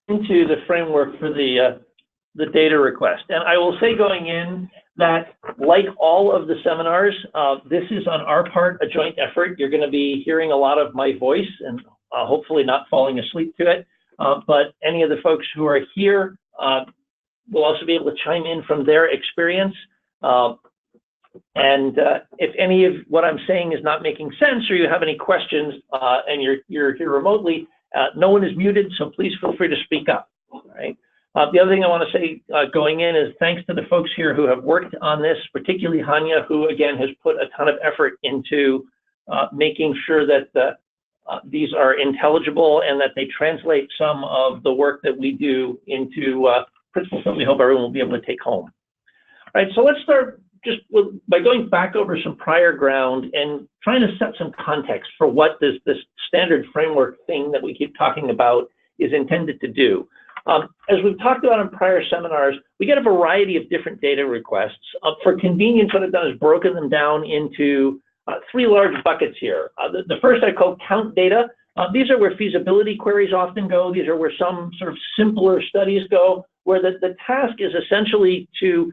into the framework for the data request. And I will say going in that, like all of the seminars, this is on our part a joint effort. You're going to be hearing a lot of my voice and hopefully not falling asleep to it. But any of the folks who are here will also be able to chime in from their experience. And if any of what I'm saying is not making sense, or you have any questions and you're here remotely, no one is muted, so please feel free to speak up. Right? The other thing I want to say going in is thanks to the folks here who have worked on this, particularly Hanya, who again has put a ton of effort into making sure that these are intelligible and that they translate some of the work that we do into principles that we hope everyone will be able to take home. All right, so let's start just by going back over some prior ground and trying to set some context for what this standard framework thing that we keep talking about is intended to do. As we've talked about in prior seminars, we get a variety of different data requests. For convenience, what I've done is broken them down into three large buckets here. The first I call count data. These are where feasibility queries often go. These are where some sort of simpler studies go, where the task is essentially to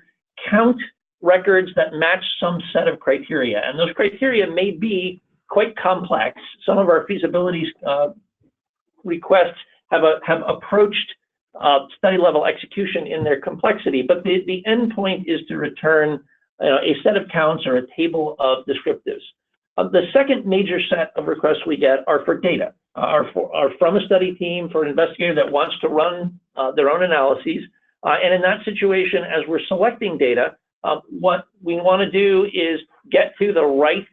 count records that match some set of criteria. And those criteria may be quite complex. Some of our feasibility requests have approached study level execution in their complexity, but the end point is to return a set of counts or a table of descriptives. The second major set of requests we get are for data, are from a study team for an investigator that wants to run their own analyses. And in that situation, as we're selecting data, what we want to do is get to the right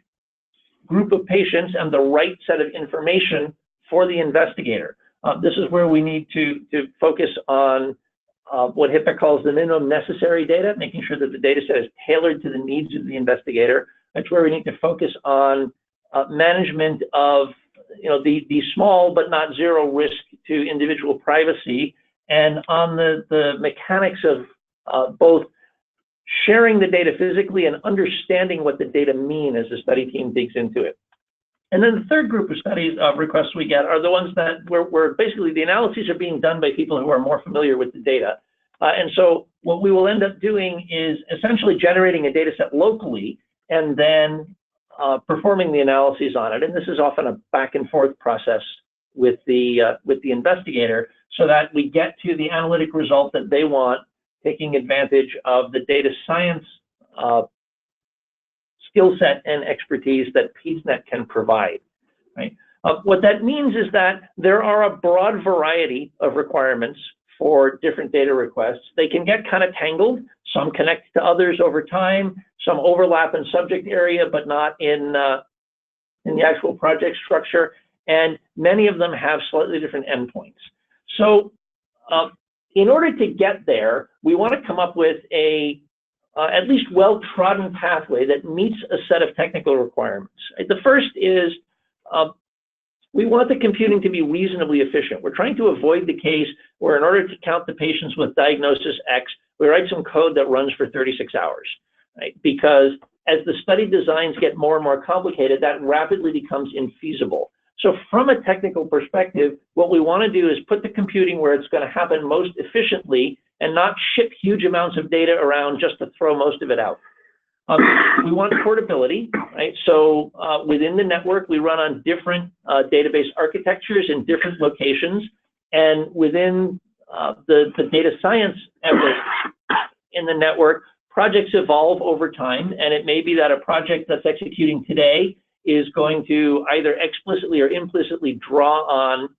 group of patients and the right set of information for the investigator. This is where we need to focus on what HIPAA calls the minimum necessary data, making sure that the data set is tailored to the needs of the investigator. That's where we need to focus on management of the small but not zero risk to individual privacy, and on the mechanics of both sharing the data physically and understanding what the data mean as the study team digs into it. And then the third group of studies requests we get are the ones that where basically the analyses are being done by people who are more familiar with the data. And so what we will end up doing is essentially generating a data set locally and then performing the analyses on it. And this is often a back and forth process with the investigator so that we get to the analytic result that they want, taking advantage of the data science skill set and expertise that PEDSnet can provide, right? What that means is that there are a broad variety of requirements for different data requests. They can get kind of tangled. Some connect to others over time. Some overlap in subject area, but not in the actual project structure. And many of them have slightly different endpoints. So in order to get there, we want to come up with a at least well-trodden pathway that meets a set of technical requirements. The first is we want the computing to be reasonably efficient. We're trying to avoid the case where in order to count the patients with diagnosis X, we write some code that runs for 36 hours, right? Because as the study designs get more and more complicated, that rapidly becomes infeasible. So from a technical perspective, what we want to do is put the computing where it's going to happen most efficiently and not ship huge amounts of data around just to throw most of it out. We want portability, right? So within the network, we run on different database architectures in different locations. And within the data science efforts in the network, projects evolve over time. And it may be that a project that's executing today is going to either explicitly or implicitly draw on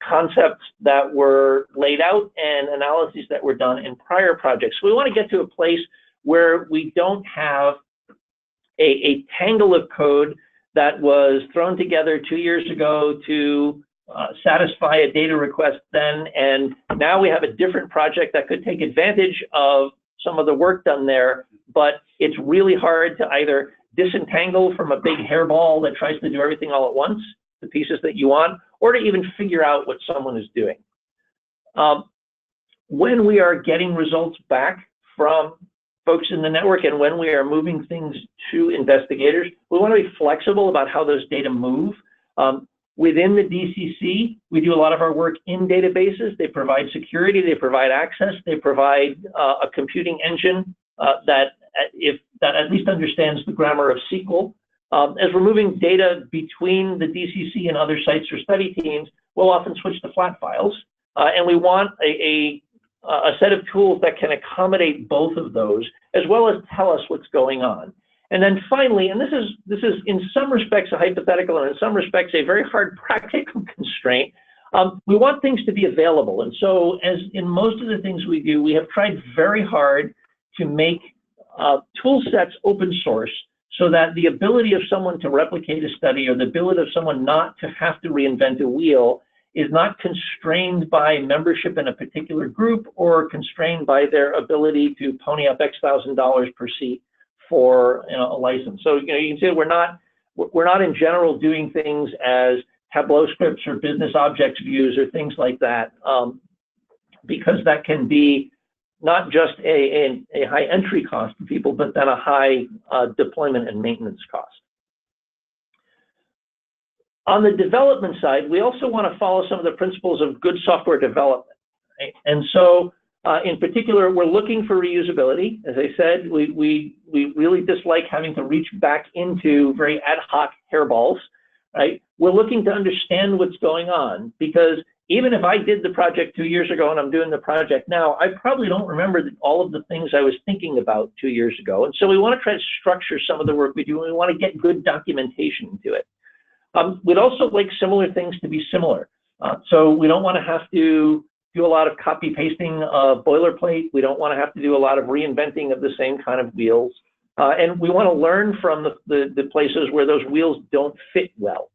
concepts that were laid out and analyses that were done in prior projects. So we want to get to a place where we don't have a tangle of code that was thrown together 2 years ago to satisfy a data request then, and now we have a different project that could take advantage of some of the work done there, but it's really hard to either disentangle from a big hairball that tries to do everything all at once, the pieces that you want, or to even figure out what someone is doing. When we are getting results back from folks in the network and when we are moving things to investigators, we want to be flexible about how those data move. Within the DCC, we do a lot of our work in databases. They provide security, they provide access, they provide a computing engine that at least understands the grammar of SQL. As we're moving data between the DCC and other sites or study teams, we'll often switch to flat files. And we want a set of tools that can accommodate both of those, as well as tell us what's going on. And then finally, and this is in some respects a hypothetical and in some respects a very hard practical constraint, we want things to be available. And so as in most of the things we do, we have tried very hard to make tool sets open source so that the ability of someone to replicate a study or the ability of someone not to have to reinvent a wheel is not constrained by membership in a particular group or constrained by their ability to pony up X thousand dollars per seat for a license. So you can see we're not in general doing things as Tableau scripts or business objects views or things like that, because that can be not just a high entry cost for people, but then a high deployment and maintenance cost. On the development side, we also want to follow some of the principles of good software development. Right? And so in particular, we're looking for reusability. As I said, we really dislike having to reach back into very ad hoc hairballs, right? We're looking to understand what's going on, because even if I did the project 2 years ago and I'm doing the project now, I probably don't remember all of the things I was thinking about 2 years ago. And so we want to try to structure some of the work we do, and we want to get good documentation to it. We'd also like similar things to be similar. So we don't want to have to do a lot of copy pasting of boilerplate. We don't want to have to do a lot of reinventing of the same kind of wheels. And we want to learn from the places where those wheels don't fit well.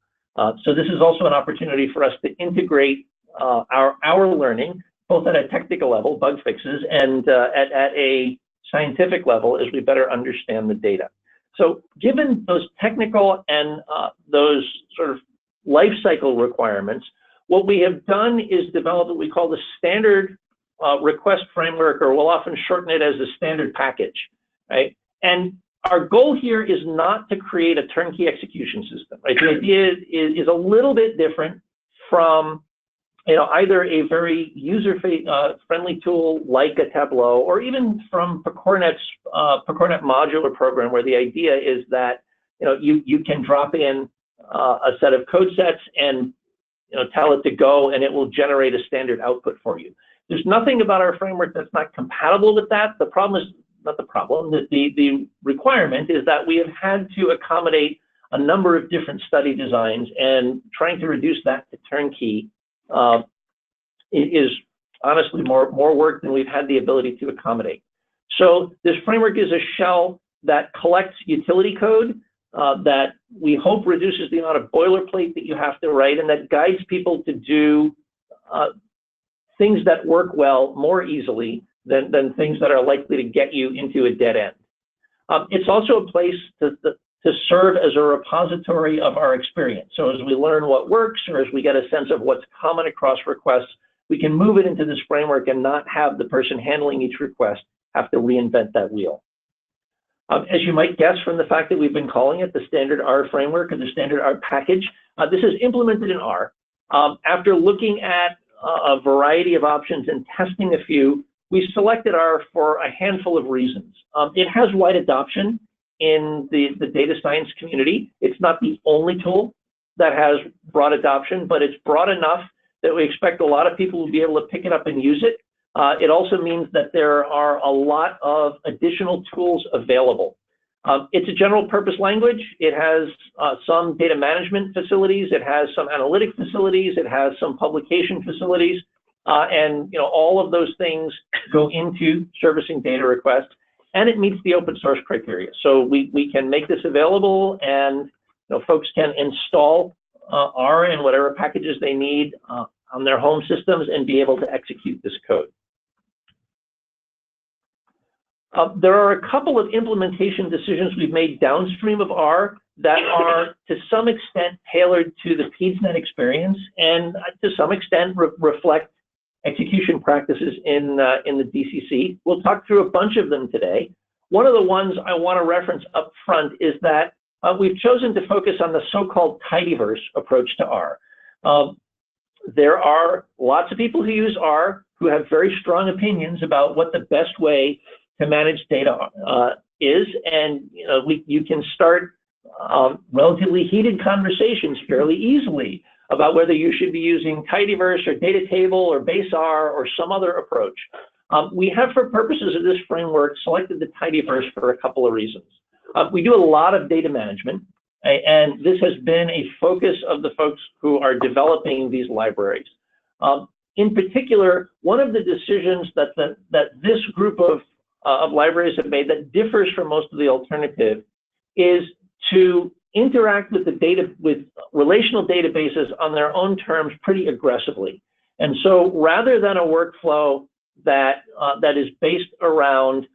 So this is also an opportunity for us to integrate our learning, both at a technical level, bug fixes, and at a scientific level as we better understand the data. So given those technical and those sort of life cycle requirements, what we have done is develop what we call the standard request framework, or we'll often shorten it as the standard package, right? And our goal here is not to create a turnkey execution system, right? The idea is a little bit different from either a very user-friendly tool like a Tableau, or even from PecorNet's PecorNet modular program, where the idea is that you can drop in a set of code sets and tell it to go, and it will generate a standard output for you. There's nothing about our framework that's not compatible with that. The problem is not the problem. The requirement is that we have had to accommodate a number of different study designs, and trying to reduce that to turnkey is honestly more work than we've had the ability to accommodate. So this framework is a shell that collects utility code that we hope reduces the amount of boilerplate that you have to write, and that guides people to do things that work well more easily than things that are likely to get you into a dead end. It's also a place to serve as a repository of our experience. So as we learn what works, or as we get a sense of what's common across requests, we can move it into this framework and not have the person handling each request have to reinvent that wheel. As you might guess from the fact that we've been calling it the standard R framework or the standard R package, this is implemented in R. After looking at a variety of options and testing a few, we selected R for a handful of reasons. It has wide adoption in the data science community. It's not the only tool that has broad adoption, but it's broad enough that we expect a lot of people will be able to pick it up and use it. It also means that there are a lot of additional tools available. It's a general purpose language. It has some data management facilities. It has some analytic facilities. It has some publication facilities. And all of those things go into servicing data requests, and it meets the open source criteria. So we can make this available, and folks can install R and whatever packages they need on their home systems and be able to execute this code. There are a couple of implementation decisions we've made downstream of R that are to some extent tailored to the PEDSnet experience, and to some extent reflect execution practices in the DCC. We'll talk through a bunch of them today. One of the ones I want to reference up front is that we've chosen to focus on the so-called tidyverse approach to R. There are lots of people who use R who have very strong opinions about what the best way to manage data is, and you can start relatively heated conversations fairly easily about whether you should be using tidyverse or data table or base R or some other approach. We have, for purposes of this framework, selected the tidyverse for a couple of reasons. We do a lot of data management, and this has been a focus of the folks who are developing these libraries. In particular, one of the decisions that this group of libraries have made that differs from most of the alternative is to interact with the data, with relational databases on their own terms pretty aggressively. And so rather than a workflow that is based around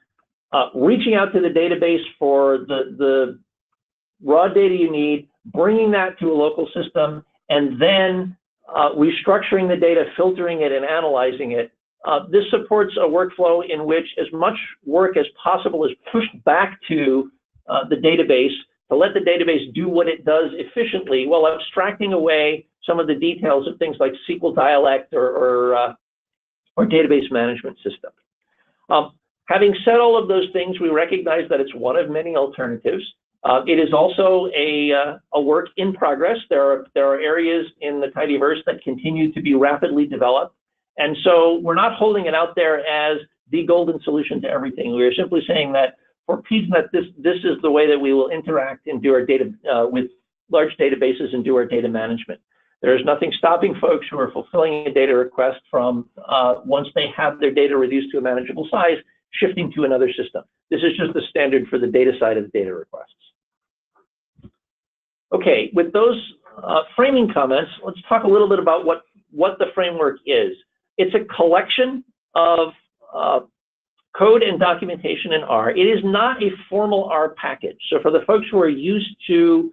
reaching out to the database for the raw data you need, bringing that to a local system, and then restructuring the data, filtering it, and analyzing it, this supports a workflow in which as much work as possible is pushed back to the database to let the database do what it does efficiently while abstracting away some of the details of things like SQL dialect or database management system. Having said all of those things, we recognize that it's one of many alternatives. It is also a work in progress. There are areas in the tidyverse that continue to be rapidly developed. And so we're not holding it out there as the golden solution to everything. We are simply saying that for PEDSnet, this is the way that we will interact and do our data with large databases and do our data management. There is nothing stopping folks who are fulfilling a data request from, once they have their data reduced to a manageable size, shifting to another system. This is just the standard for the data side of the data requests. Okay, with those framing comments, let's talk a little bit about what the framework is. It's a collection of code and documentation in R. It is not a formal R package. So for the folks who are used to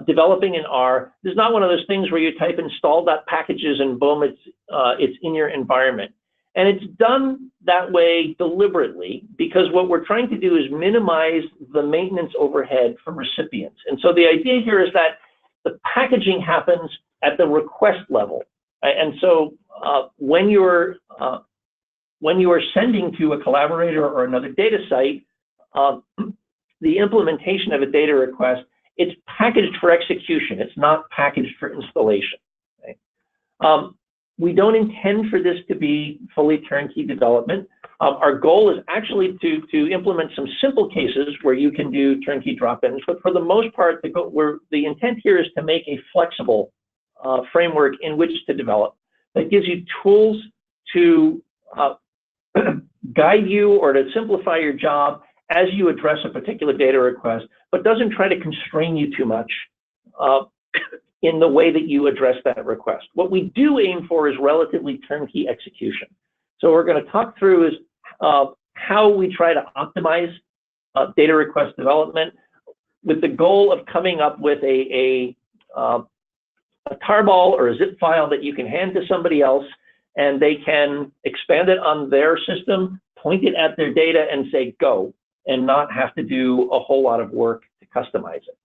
developing in R, this is not one of those things where you type install.packages and boom, it's in your environment. And it's done that way deliberately because what we're trying to do is minimize the maintenance overhead for recipients. And so the idea here is that the packaging happens at the request level. And so when you are sending to a collaborator or another data site, the implementation of a data request, it's packaged for execution. It's not packaged for installation. Okay? We don't intend for this to be fully turnkey development. Our goal is actually to implement some simple cases where you can do turnkey drop-ins, but for the most part, the intent here is to make a flexible framework in which to develop that gives you tools to guide you or to simplify your job as you address a particular data request, but doesn't try to constrain you too much in the way that you address that request. What we do aim for is relatively turnkey execution. So we're going to talk through is how we try to optimize data request development with the goal of coming up with a tarball or a zip file that you can hand to somebody else and they can expand it on their system, point it at their data and say go, and not have to do a whole lot of work to customize it.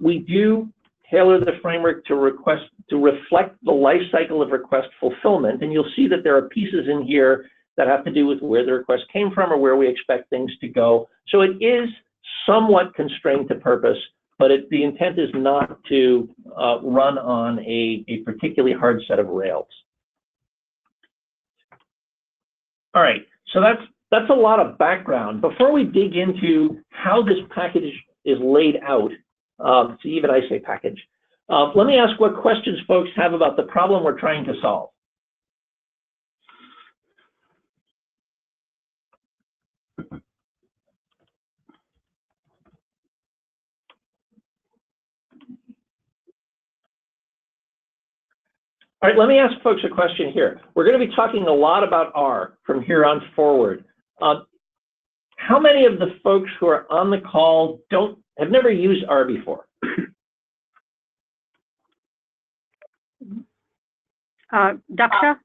We do tailor the framework to reflect the life cycle of request fulfillment, and you'll see that there are pieces in here that have to do with where the request came from or where we expect things to go. So it is somewhat constrained to purpose, but the intent is not to run on a particularly hard set of rails. All right, so that's a lot of background. Before we dig into how this package is laid out, so even I say package, let me ask what questions folks have about the problem we're trying to solve. All right, let me ask folks a question here. We're going to be talking a lot about R from here on forward. How many of the folks who are on the call have never used R before? Daksha?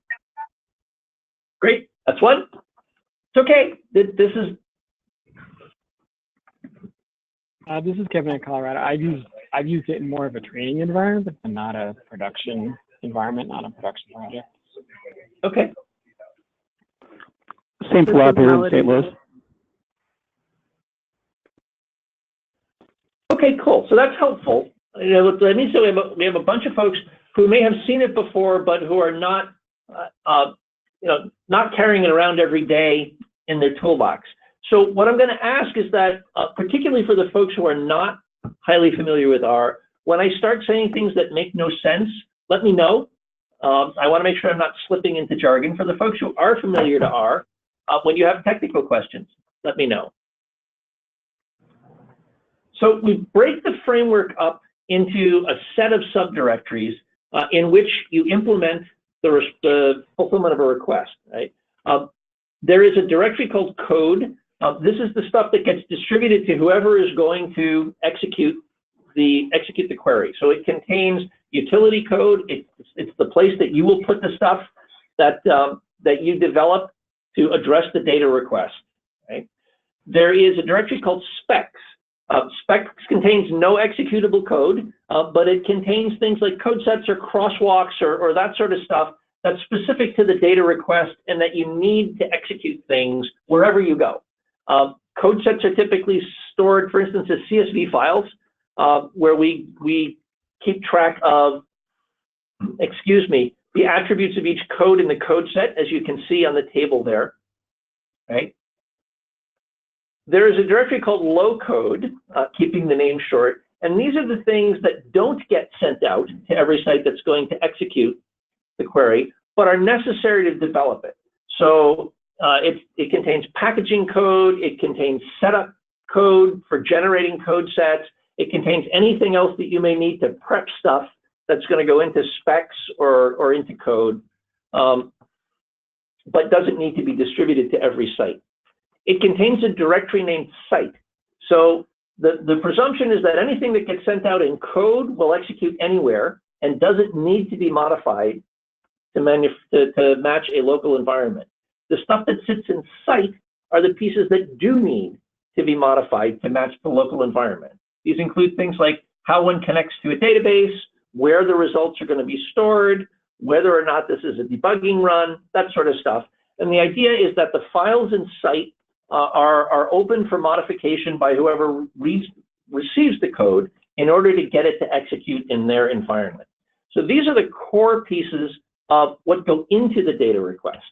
Great, that's one. It's okay. This is Kevin in Colorado. I've used I've used it in more of a training environment and not a production environment, not a production project. Okay. Same lab here in St. Louis. Okay, cool. So that's helpful. You know, that means that we have a bunch of folks who may have seen it before, but who are not, you know, not carrying it around every day in their toolbox. So what I'm going to ask is that, particularly for the folks who are not highly familiar with R, when I start saying things that make no sense, let me know. I want to make sure I'm not slipping into jargon. For the folks who are familiar to R, when you have technical questions, let me know. So we break the framework up into a set of subdirectories in which you implement the fulfillment of a request, right? There is a directory called code. This is the stuff that gets distributed to whoever is going to execute the query. So it contains utility code. It's the place that you will put the stuff that you develop to address the data request, right? There is a directory called specs. Specs contains no executable code, but it contains things like codesets or crosswalks or that sort of stuff that's specific to the data request and that you need to execute things wherever you go. Codesets are typically stored, for instance, as CSV files, where we keep track of, the attributes of each code in the code set, as you can see on the table there, right? There is a directory called low code, keeping the name short, and these are the things that don't get sent out to every site that's going to execute the query, but are necessary to develop it. So it contains packaging code, it contains setup code for generating code sets, it contains anything else that you may need to prep stuff that's going to go into specs or into code, but doesn't need to be distributed to every site. It contains a directory named site. So the presumption is that anything that gets sent out in code will execute anywhere and doesn't need to be modified to match a local environment. The stuff that sits in site are the pieces that do need to be modified to match the local environment. These include things like how one connects to a database, where the results are going to be stored, whether or not this is a debugging run, that sort of stuff. And the idea is that the files in site are open for modification by whoever receives the code in order to get it to execute in their environment. So these are the core pieces of what go into the data request.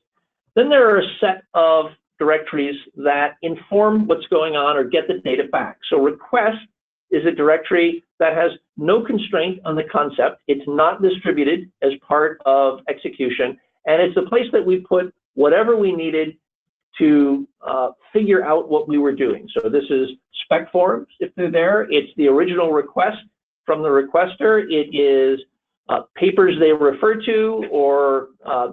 Then there are a set of directories that inform what's going on or get the data back. So request is a directory that has no constraint on the concept. It's not distributed as part of execution, and it's the place that we put whatever we needed to figure out what we were doing. So this is spec forms, if they're there. It's the original request from the requester. It is papers they refer to or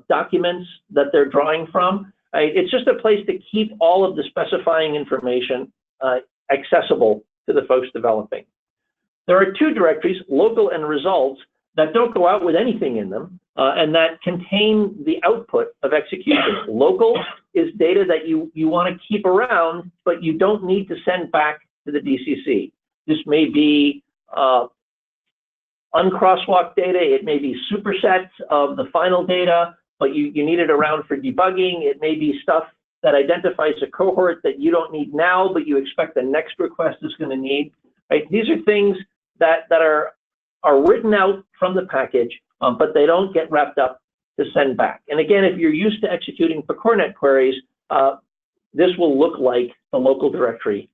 documents that they're drawing from. It's just a place to keep all of the specifying information accessible to the folks developing. There are two directories, local and results, that don't go out with anything in them, and that contain the output of execution. Local is data that you want to keep around, but you don't need to send back to the DCC. This may be uncrosswalk data, it may be supersets of the final data, but you need it around for debugging. It may be stuff that identifies a cohort that you don't need now, but you expect the next request is going to need. Right? These are things that are written out from the package, but they don't get wrapped up to send back. And again, if you're used to executing PEDSnet queries, this will look like the local directory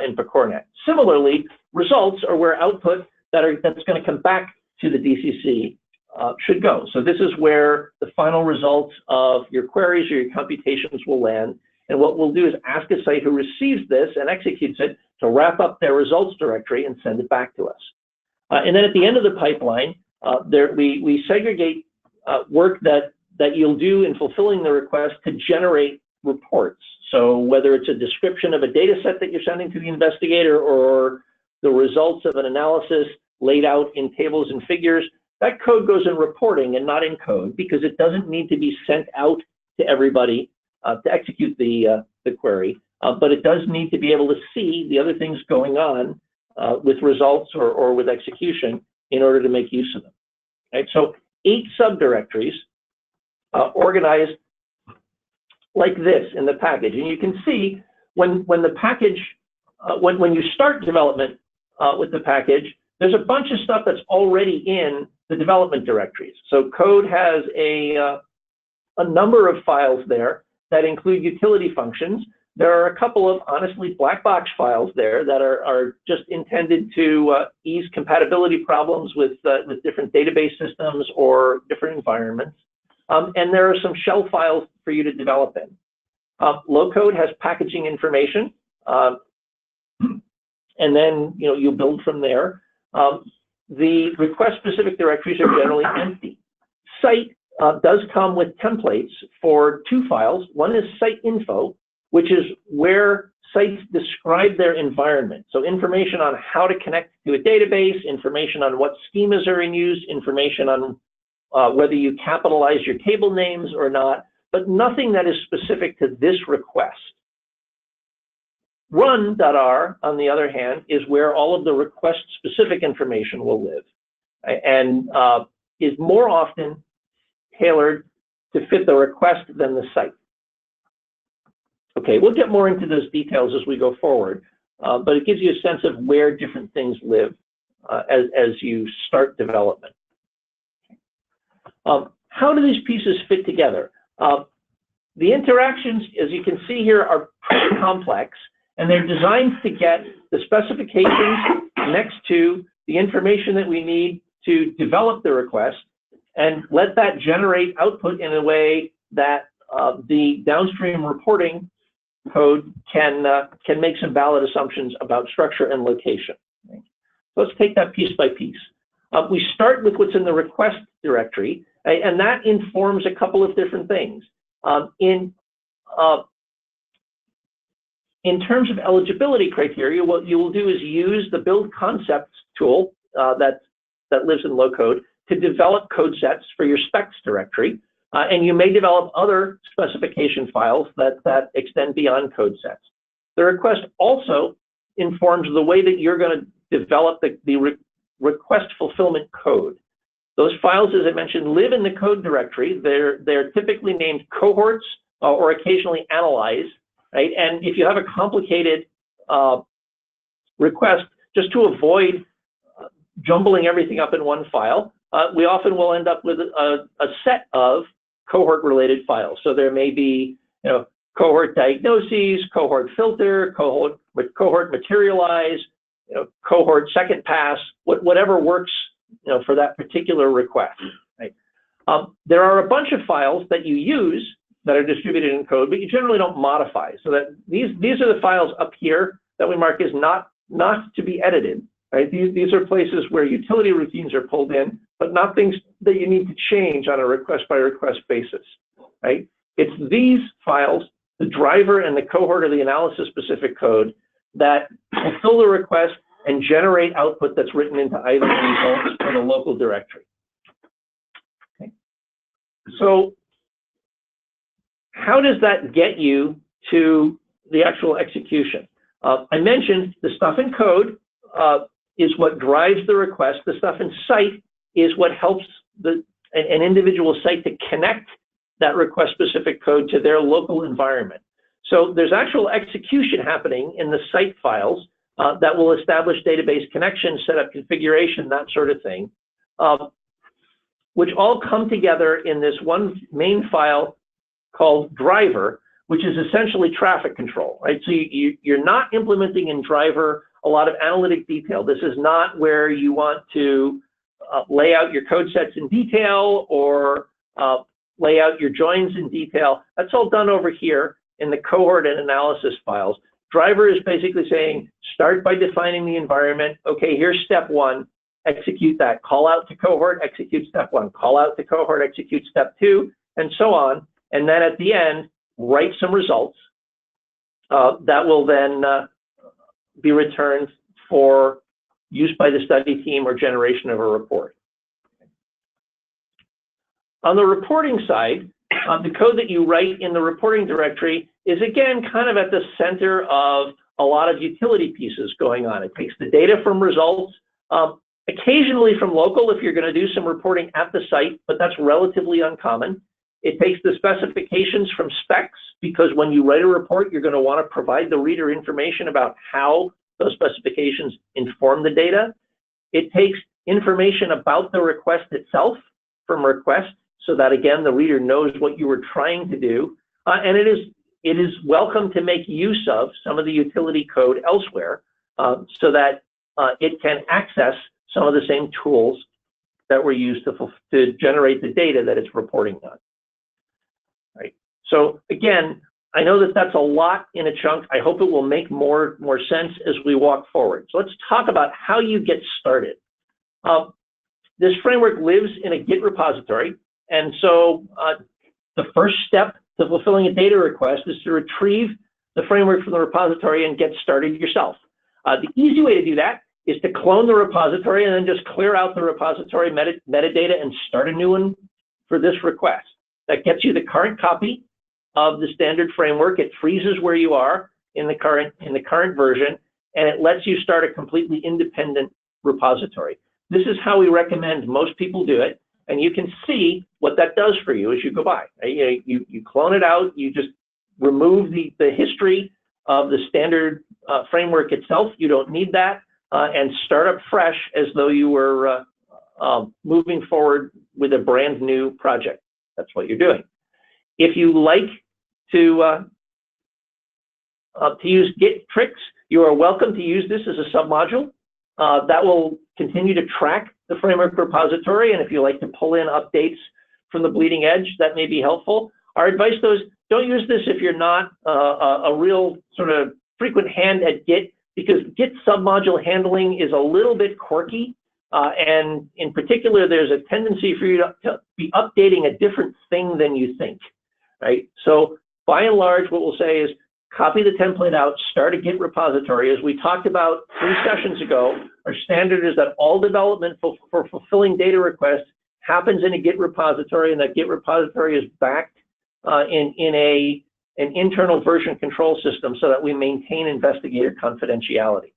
in PEDSnet. Similarly, results are where output that's going to come back to the DCC should go. So this is where the final results of your queries or your computations will land. And what we'll do is ask a site who receives this and executes it to wrap up their results directory and send it back to us. And then at the end of the pipeline, we segregate work that you'll do in fulfilling the request to generate reports. So whether it's a description of a data set that you're sending to the investigator or the results of an analysis laid out in tables and figures, that code goes in reporting and not in code because it doesn't need to be sent out to everybody to execute the query, but it does need to be able to see the other things going on with results or with execution in order to make use of them. Right? So 8 subdirectories organized like this in the package. And you can see when the package, when you start development with the package, there's a bunch of stuff that's already in the development directories. So code has a number of files there that include utility functions. There are a couple of, honestly, black box files there that are just intended to ease compatibility problems with different database systems or different environments. And there are some shell files for you to develop in. Low code has packaging information, and then you build from there. The request-specific directories are generally empty. Site does come with templates for 2 files. One is site info, which is where sites describe their environment. So information on how to connect to a database, information on what schemas are in use, information on whether you capitalize your table names or not, but nothing that is specific to this request. Run.r, on the other hand, is where all of the request-specific information will live, and is more often tailored to fit the request than the site. Okay, we'll get more into those details as we go forward, but it gives you a sense of where different things live as you start development. How do these pieces fit together? The interactions, as you can see here, are pretty complex, and they're designed to get the specifications next to the information that we need to develop the request and let that generate output in a way that the downstream reporting code can make some valid assumptions about structure and location. So let's take that piece by piece. We start with what's in the request directory, and that informs a couple of different things. In terms of eligibility criteria, what you will do is use the build concepts tool that lives in low code to develop code sets for your specs directory. And you may develop other specification files that extend beyond code sets. The request also informs the way that you're going to develop the request fulfillment code. Those files, as I mentioned, live in the code directory. They're typically named cohorts or occasionally analyze, right? And if you have a complicated request, just to avoid jumbling everything up in one file, we often will end up with a set of cohort-related files. So there may be, cohort diagnoses, cohort filter, cohort materialize, cohort second pass, whatever works, for that particular request. Right? There are a bunch of files that you use that are distributed in code, but you generally don't modify. So that these are the files up here that we mark as not to be edited. Right? These are places where utility routines are pulled in, but not things that you need to change on a request-by-request basis. Right? It's these files, the driver and the cohort or the analysis-specific code, that fulfill the request and generate output that's written into either the results or the local directory. Okay. So how does that get you to the actual execution? I mentioned the stuff in code is what drives the request. The stuff in site is what helps an individual site to connect that request-specific code to their local environment. So there's actual execution happening in the site files that will establish database connections, set up configuration, that sort of thing, which all come together in this one main file called driver, which is essentially traffic control, right? So you're not implementing in driver a lot of analytic detail. This is not where you want to lay out your code sets in detail or lay out your joins in detail. That's all done over here in the cohort and analysis files. Driver is basically saying, start by defining the environment. Okay, here's step 1, execute that. Call out to cohort, execute step 1. Call out to cohort, execute step 2, and so on. And then at the end, write some results that will then be returned for use by the study team or generation of a report. On the reporting side, the code that you write in the reporting directory is again kind of at the center of a lot of utility pieces going on. It takes the data from results, occasionally from local if you're going to do some reporting at the site, but that's relatively uncommon. It takes the specifications from specs, because when you write a report, you're going to want to provide the reader information about how those specifications inform the data. It takes information about the request itself from request, so that again, the reader knows what you were trying to do. And it is welcome to make use of some of the utility code elsewhere, so that it can access some of the same tools that were used to generate the data that it's reporting on. Right. So again, I know that that's a lot in a chunk. I hope it will make more sense as we walk forward. So let's talk about how you get started. This framework lives in a Git repository, and so the first step to fulfilling a data request is to retrieve the framework from the repository and get started yourself. The easy way to do that is to clone the repository and then just clear out the repository metadata and start a new one for this request. That gets you the current copy of the standard framework. It freezes where you are in the current version, and it lets you start a completely independent repository. This is how we recommend most people do it, and you can see what that does for you as you go by. You clone it out, you just remove the history of the standard framework itself. You don't need that, and start up fresh as though you were moving forward with a brand new project. That's what you're doing. If you like to use Git tricks, you are welcome to use this as a submodule. That will continue to track the framework repository, and if you like to pull in updates from the bleeding edge, that may be helpful. Our advice, though, is don't use this if you're not a real sort of frequent hand at Git, because Git submodule handling is a little bit quirky. And in particular, there's a tendency for you to be updating a different thing than you think, right? So by and large, what we'll say is copy the template out, start a Git repository. As we talked about 3 sessions ago, our standard is that all development for fulfilling data requests happens in a Git repository, and that Git repository is backed in an internal version control system so that we maintain investigator confidentiality.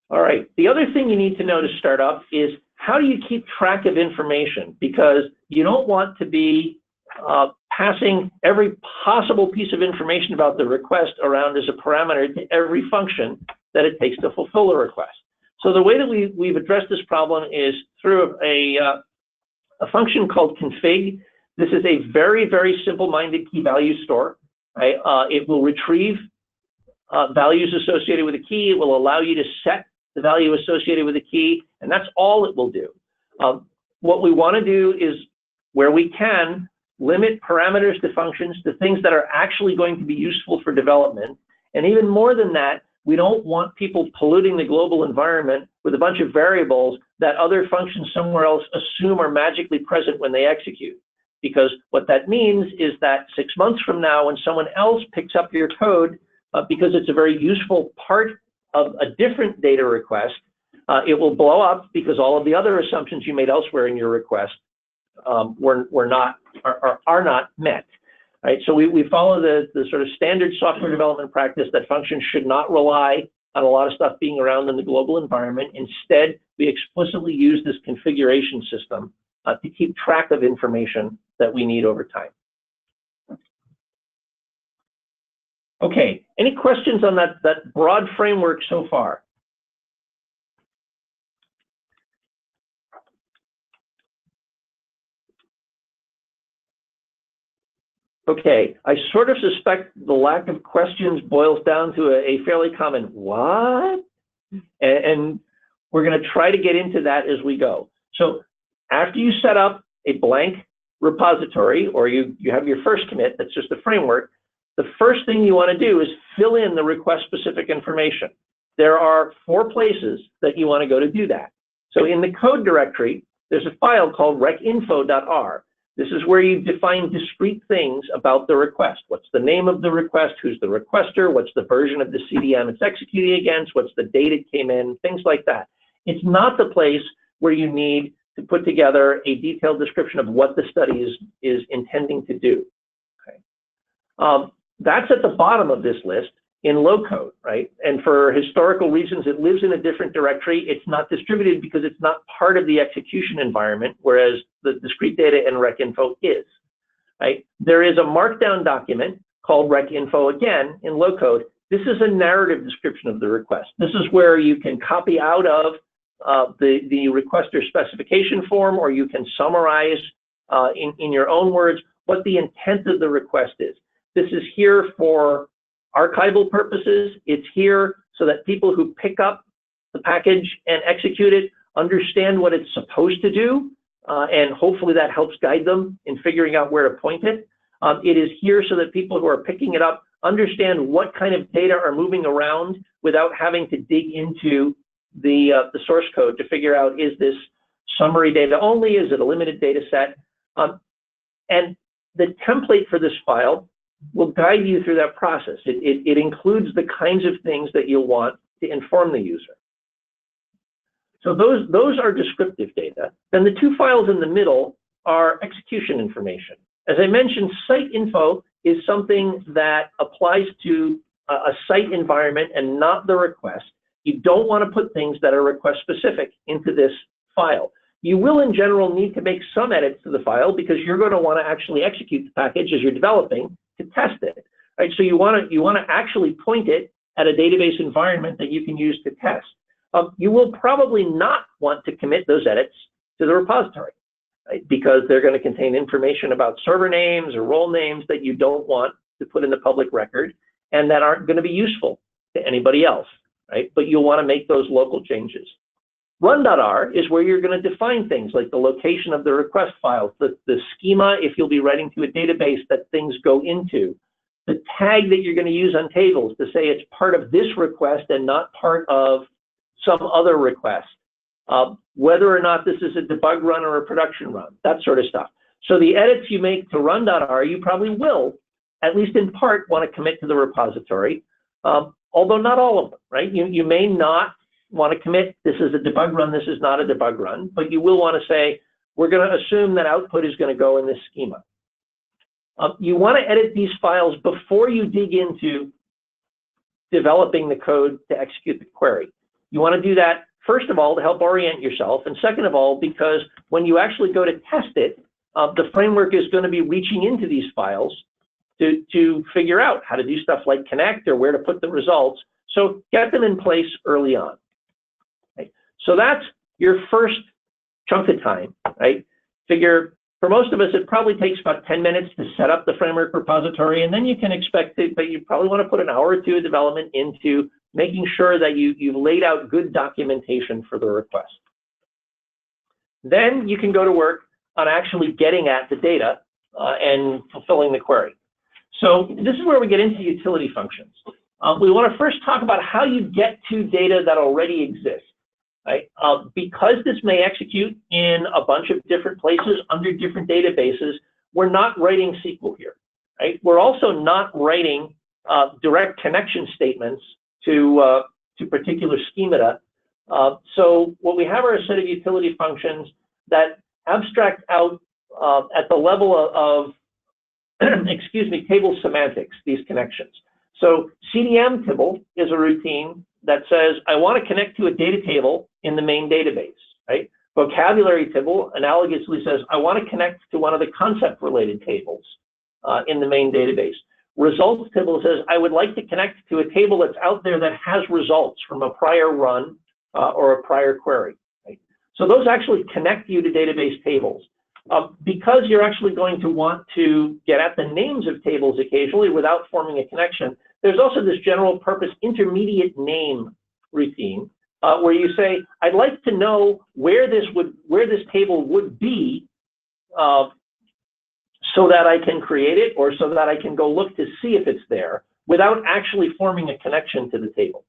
All right, the other thing you need to know to start up is how do you keep track of information? Because you don't want to be passing every possible piece of information about the request around as a parameter to every function that it takes to fulfill a request. So the way that we've addressed this problem is through a function called config. This is a very, very simple-minded key value store. Right? It will retrieve values associated with a key. It will allow you to set the value associated with a key, and that's all it will do. What we want to do is, where we can, limit parameters to functions to things that are actually going to be useful for development. And even more than that, we don't want people polluting the global environment with a bunch of variables that other functions somewhere else assume are magically present when they execute. Because what that means is that 6 months from now, when someone else picks up your code, because it's a very useful part of a different data request, it will blow up because all of the other assumptions you made elsewhere in your request are not met. Right? So we follow the sort of standard software development practice that functions should not rely on a lot of stuff being around in the global environment. Instead, we explicitly use this configuration system to keep track of information that we need over time. Okay, any questions on that broad framework so far? Okay, I sort of suspect the lack of questions boils down to a fairly common what? And we're going to try to get into that as we go. So after you set up a blank repository, or you have your first commit that's just a framework, the first thing you want to do is fill in the request-specific information. There are 4 places that you want to go to do that. So in the code directory, there's a file called recinfo.r. This is where you define discrete things about the request. What's the name of the request? Who's the requester? What's the version of the CDM it's executing against? What's the date it came in? Things like that. It's not the place where you need to put together a detailed description of what the study is intending to do. Okay. that's at the bottom of this list in low code, right? And for historical reasons, it lives in a different directory. It's not distributed because it's not part of the execution environment, whereas the discrete data in recinfo is, right? There is a markdown document called recinfo again in low code. This is a narrative description of the request. This is where you can copy out of the requester specification form, or you can summarize in your own words what the intent of the request is. This is here for archival purposes. It's here so that people who pick up the package and execute it understand what it's supposed to do, and hopefully that helps guide them in figuring out where to point it. It is here so that people who are picking it up understand what kind of data are moving around without having to dig into the source code to figure out, is this summary data only? Is it a limited data set? And the template for this file will guide you through that process. It includes the kinds of things that you'll want to inform the user. So those are descriptive data. Then the two files in the middle are execution information. As I mentioned, site info is something that applies to a site environment and not the request. You don't want to put things that are request specific into this file. You will in general need to make some edits to the file because you're going to want to actually execute the package as you're developing to test it, right? So you want to actually point it at a database environment that you can use to test. You will probably not want to commit those edits to the repository, right? Because they're going to contain information about server names or role names that you don't want to put in the public record and that aren't going to be useful to anybody else, right? But you'll want to make those local changes. Run.r is where you're going to define things like the location of the request files, the schema if you'll be writing to a database that things go into, the tag that you're going to use on tables to say it's part of this request and not part of some other request, whether or not this is a debug run or a production run, that sort of stuff. So the edits you make to run.r, you probably will, at least in part, want to commit to the repository, although not all of them, right? You may not want to commit, this is a debug run, this is not a debug run, but you will want to say, we're going to assume that output is going to go in this schema. You want to edit these files before you dig into developing the code to execute the query. You want to do that, first of all, to help orient yourself, and second of all, because when you actually go to test it, the framework is going to be reaching into these files to figure out how to do stuff like connect or where to put the results. So get them in place early on. Right? So that's your first chunk of time, right? Figure, for most of us, it probably takes about 10 minutes to set up the framework repository, and then you can expect that you probably want to put an hour or two of development into making sure that you've laid out good documentation for the request. Then you can go to work on actually getting at the data and fulfilling the query. So this is where we get into utility functions. We want to first talk about how you get to data that already exists, right? Because this may execute in a bunch of different places under different databases, we're not writing SQL here, right? We're also not writing direct connection statements to particular schemata. So what we have are a set of utility functions that abstract out at the level of excuse me, table semantics, these connections. So CDM tibble is a routine that says, I want to connect to a data table in the main database, right? Vocabulary tibble analogously says, I want to connect to one of the concept related tables in the main database. Results tibble says, I would like to connect to a table that's out there that has results from a prior run or a prior query, right? So those actually connect you to database tables. Because you're actually going to want to get at the names of tables occasionally without forming a connection, there's also this general purpose intermediate name routine where you say, I'd like to know where this table would be so that I can create it or so that I can go look to see if it's there without actually forming a connection to the table.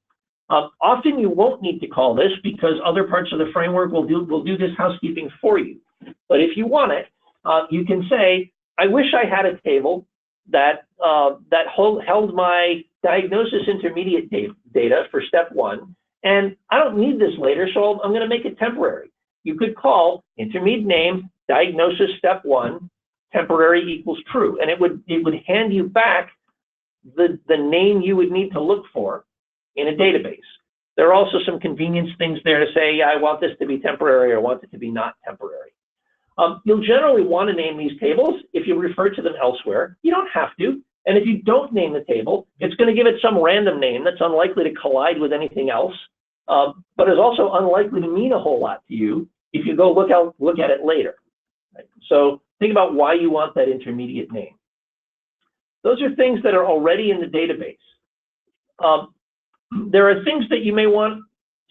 Often you won't need to call this because other parts of the framework will do this housekeeping for you. But if you want it, you can say, I wish I had a table that held my diagnosis intermediate data for step 1, and I don't need this later, so I'm going to make it temporary. You could call intermediate name diagnosis step 1 temporary equals true, and it would hand you back the name you would need to look for in a database. There are also some convenience things there to say, I want this to be temporary or I want it to be not temporary. You'll generally want to name these tables if you refer to them elsewhere. You don't have to. And if you don't name the table, it's going to give it some random name that's unlikely to collide with anything else, but is also unlikely to mean a whole lot to you if you go look at it later. Right? So think about why you want that intermediate name. Those are things that are already in the database. There are things that you may want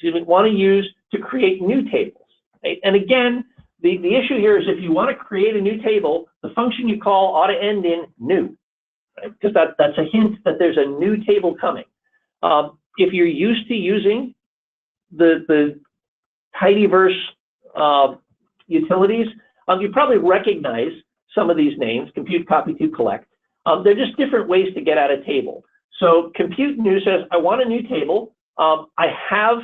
to use to create new tables. Right? And again, the issue here is if you want to create a new table, the function you call ought to end in new, right? Because that's a hint that there's a new table coming. If you're used to using the tidyverse utilities, you probably recognize some of these names: compute, copy to, collect. They're just different ways to get at a table. So compute new says, I want a new table. I have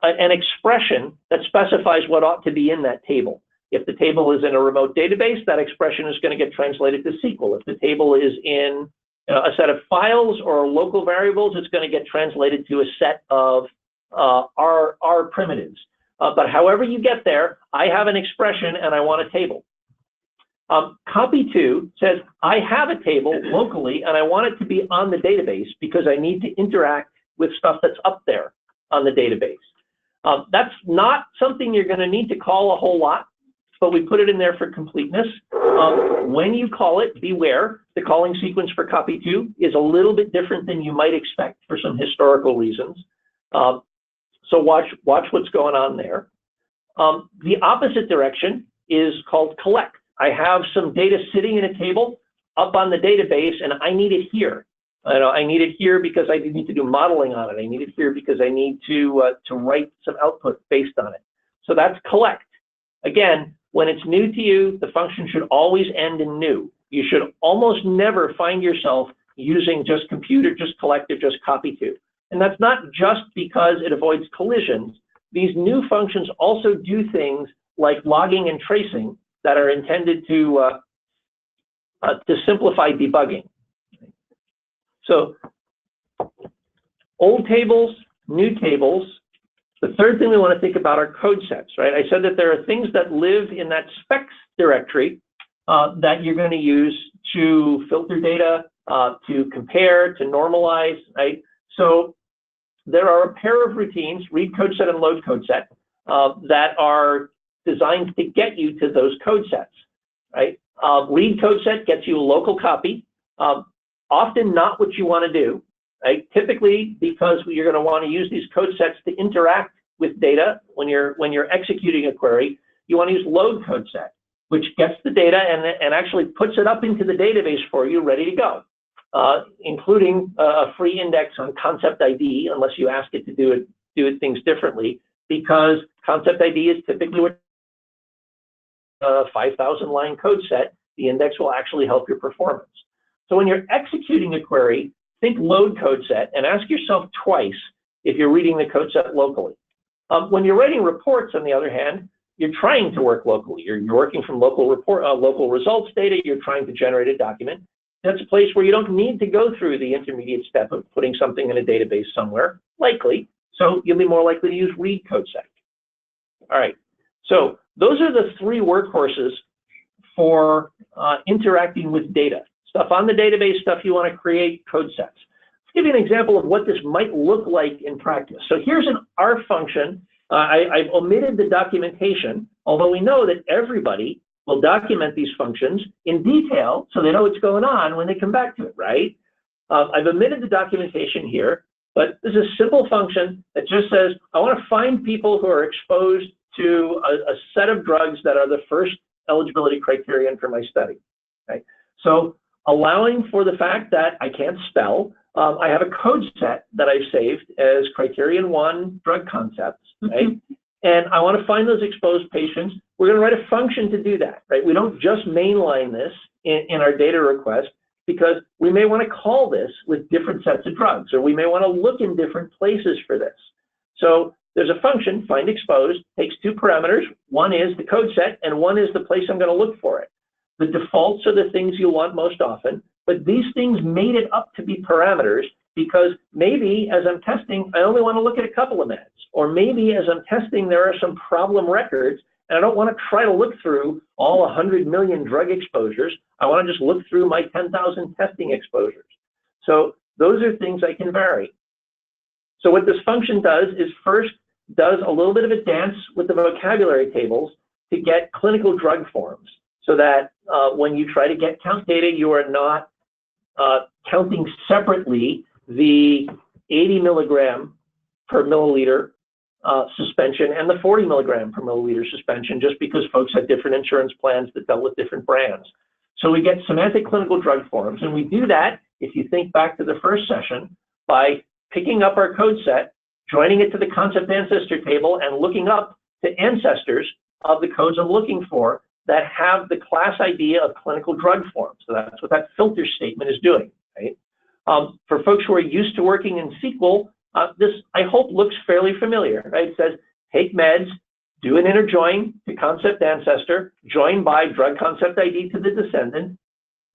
an expression that specifies what ought to be in that table. If the table is in a remote database, that expression is going to get translated to SQL. If the table is in a set of files or local variables, it's going to get translated to a set of R primitives. But however you get there, I have an expression and I want a table. Copy to says, I have a table locally and I want it to be on the database because I need to interact with stuff that's up there on the database. That's not something you're going to need to call a whole lot, but we put it in there for completeness. When you call it, beware, the calling sequence for copy to is a little bit different than you might expect for some historical reasons. So watch what's going on there. The opposite direction is called collect. I have some data sitting in a table up on the database and I need it here. I need it here because I need to do modeling on it. I need it here because I need to write some output based on it. So that's collect. Again, when it's new to you, the function should always end in new. You should almost never find yourself using just compute or just collect or just copy to. And that's not just because it avoids collisions. These new functions also do things like logging and tracing that are intended to simplify debugging. So old tables, new tables. The third thing we want to think about are code sets, right? I said that there are things that live in that specs directory that you're going to use to filter data, to compare, to normalize, right? So there are a pair of routines, read code set and load code set, that are designed to get you to those code sets, right? Read code set gets you a local copy. Often not what you want to do, right? Typically, because you're going to want to use these code sets to interact with data when you're executing a query, you want to use load code set, which gets the data and actually puts it up into the database for you, ready to go, including a free index on concept ID, unless you ask it to do things differently, because concept ID is typically what a 5,000 line code set. The index will actually help your performance. So when you're executing a query, think load code set and ask yourself twice if you're reading the code set locally. When you're writing reports, on the other hand, you're trying to work locally. You're working from local results data. You're trying to generate a document. That's a place where you don't need to go through the intermediate step of putting something in a database somewhere, likely. So you'll be more likely to use read code set. All right. So those are the three workhorses for interacting with data. Stuff on the database, stuff you want to create, code sets. Let's give you an example of what this might look like in practice. So here's an R function. I've omitted the documentation, although we know that everybody will document these functions in detail so they know what's going on when they come back to it, right? I've omitted the documentation here, but this is a simple function that just says, I want to find people who are exposed to a set of drugs that are the first eligibility criterion for my study, right? So allowing for the fact that I can't spell, I have a code set that I've saved as criterion 1 drug concepts, right? And I want to find those exposed patients. We're going to write a function to do that, right? We don't just mainline this in our data request because we may want to call this with different sets of drugs, or we may want to look in different places for this. So there's a function, find exposed, takes two parameters. One is the code set, and one is the place I'm going to look for it. The defaults are the things you want most often. but these things made it up to be parameters because maybe as I'm testing, I only want to look at a couple of meds. Or maybe as I'm testing, there are some problem records, and I don't want to try to look through all 100 million drug exposures. I want to just look through my 10,000 testing exposures. So those are things I can vary. So what this function does is first does a little bit of a dance with the vocabulary tables to get clinical drug forms so that when you try to get count data, you are not counting separately the 80 milligram per milliliter suspension and the 40 milligram per milliliter suspension, just because folks had different insurance plans that dealt with different brands. So we get semantic clinical drug forms, and we do that, if you think back to the first session, by picking up our code set, joining it to the concept ancestor table, and looking up the ancestors of the codes I'm looking for that have the class ID of clinical drug form. So that's what that filter statement is doing, right? For folks who are used to working in SQL, this, I hope, looks fairly familiar, right? It says, take meds, do an inner join to concept ancestor, join by drug concept ID to the descendant,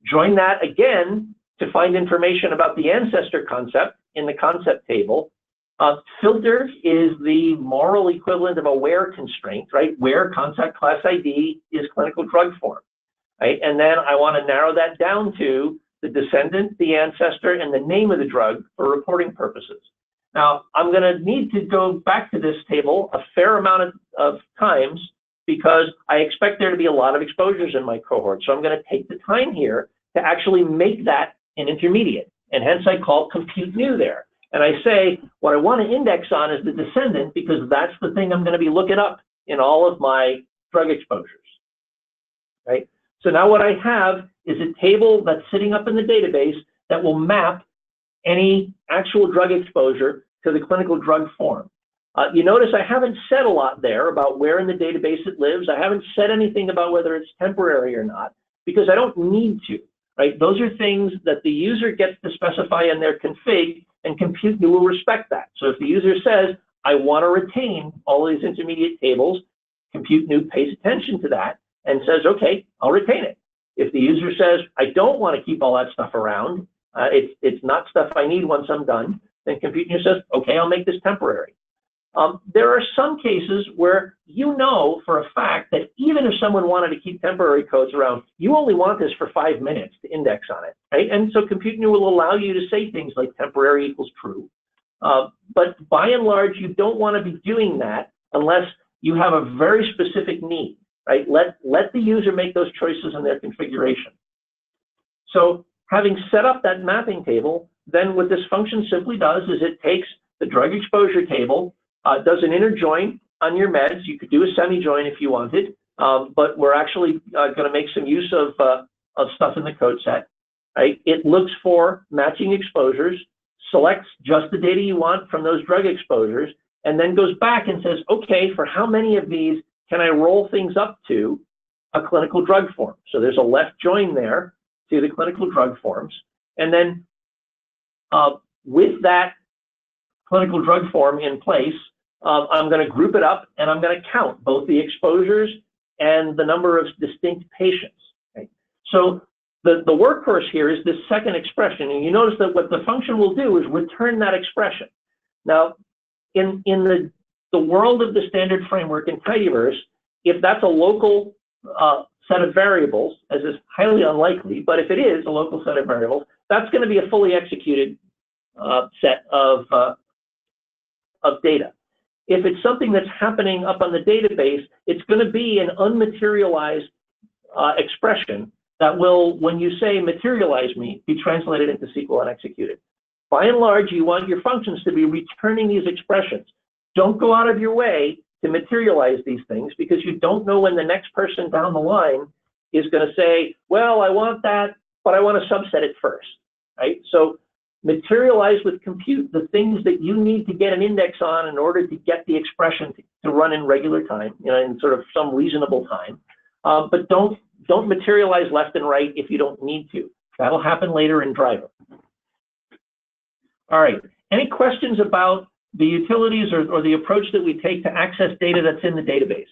join that again to find information about the ancestor concept in the concept table. Filter is the moral equivalent of a where constraint, right? Where concept class ID is clinical drug form, right? And then I want to narrow that down to the descendant, the ancestor, and the name of the drug for reporting purposes. Now, I'm going to need to go back to this table a fair amount of times because I expect there to be a lot of exposures in my cohort. So I'm going to take the time here to actually make that an intermediate. And hence I call compute new there. And I say what I want to index on is the descendant because that's the thing I'm going to be looking up in all of my drug exposures, right? So now what I have is a table that's sitting up in the database that will map any actual drug exposure to the clinical drug form. You notice I haven't said a lot there about where in the database it lives. I haven't said anything about whether it's temporary or not because I don't need to, right? Those are things that the user gets to specify in their config, and compute new will respect that. So if the user says, I want to retain all these intermediate tables, compute new pays attention to that and says, okay, I'll retain it. If the user says, I don't want to keep all that stuff around, it's not stuff I need once I'm done, then compute new says, okay, I'll make this temporary. There are some cases where you know for a fact that even if someone wanted to keep temporary codes around, you only want this for 5 minutes to index on it, right? And so compute new will allow you to say things like temporary equals true. But by and large, you don't want to be doing that unless you have a very specific need, right? Let the user make those choices in their configuration. So having set up that mapping table, then what this function simply does is it takes the drug exposure table, does an inner join on your meds. You could do a semi-join if you wanted, but we're actually going to make some use of stuff in the code set, right? It looks for matching exposures, selects just the data you want from those drug exposures, and then goes back and says, okay, for how many of these can I roll things up to a clinical drug form? So there's a left join there to the clinical drug forms. And then with that clinical drug form in place, I'm going to group it up and I'm going to count both the exposures and the number of distinct patients. Okay? So the workhorse here is this second expression. And you notice that what the function will do is return that expression. Now, in the world of the standard framework in Tidyverse, if that's a local set of variables, as is highly unlikely, but if it is a local set of variables, that's going to be a fully executed set of data. If it's something that's happening up on the database, it's going to be an unmaterialized expression that will, when you say materialize me, be translated into SQL and executed. By and large, you want your functions to be returning these expressions. Don't go out of your way to materialize these things because you don't know when the next person down the line is going to say, well, I want that, but I want to subset it first, right? So materialize with compute the things that you need to get an index on in order to get the expression to run in regular time, you know, in sort of some reasonable time. But don't materialize left and right if you don't need to. That'll happen later in driver. All right. Any questions about the utilities or the approach that we take to access data that's in the database?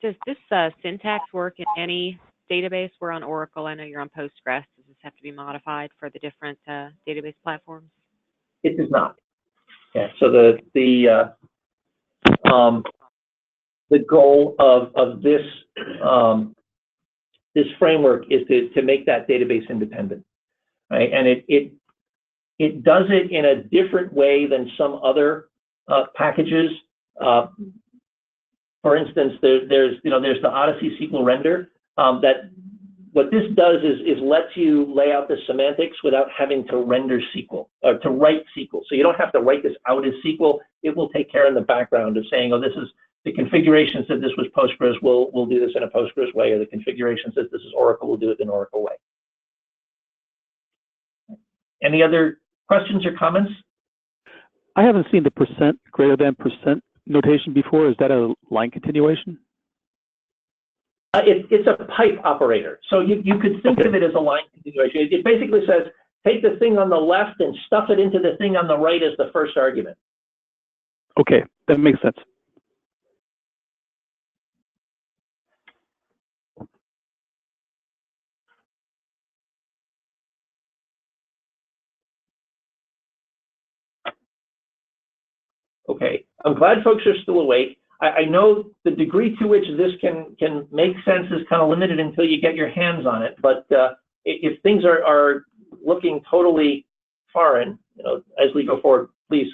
Does this syntax work in any database? We're on Oracle. I know you're on Postgres. Does this have to be modified for the different database platforms? It does not. Yeah. So the goal of this this framework is to make that database independent, right? And it does it in a different way than some other packages. For instance, there's the Odyssey SQL render that what this does is lets you lay out the semantics without having to render SQL or to write SQL. So you don't have to write this out as SQL. It will take care in the background of saying, oh, this is the configuration said this was Postgres. We'll do this in a Postgres way, or the configuration says this is Oracle. We'll do it in Oracle way. Any other questions or comments? I haven't seen the percent greater than percent notation before. Is that a line continuation? It's a pipe operator. So you could think of it as a line continuation. It basically says, take the thing on the left and stuff it into the thing on the right as the first argument. Okay, that makes sense. Okay, I'm glad folks are still awake. I know the degree to which this can make sense is kind of limited until you get your hands on it, but if things are looking totally foreign, as we go forward, please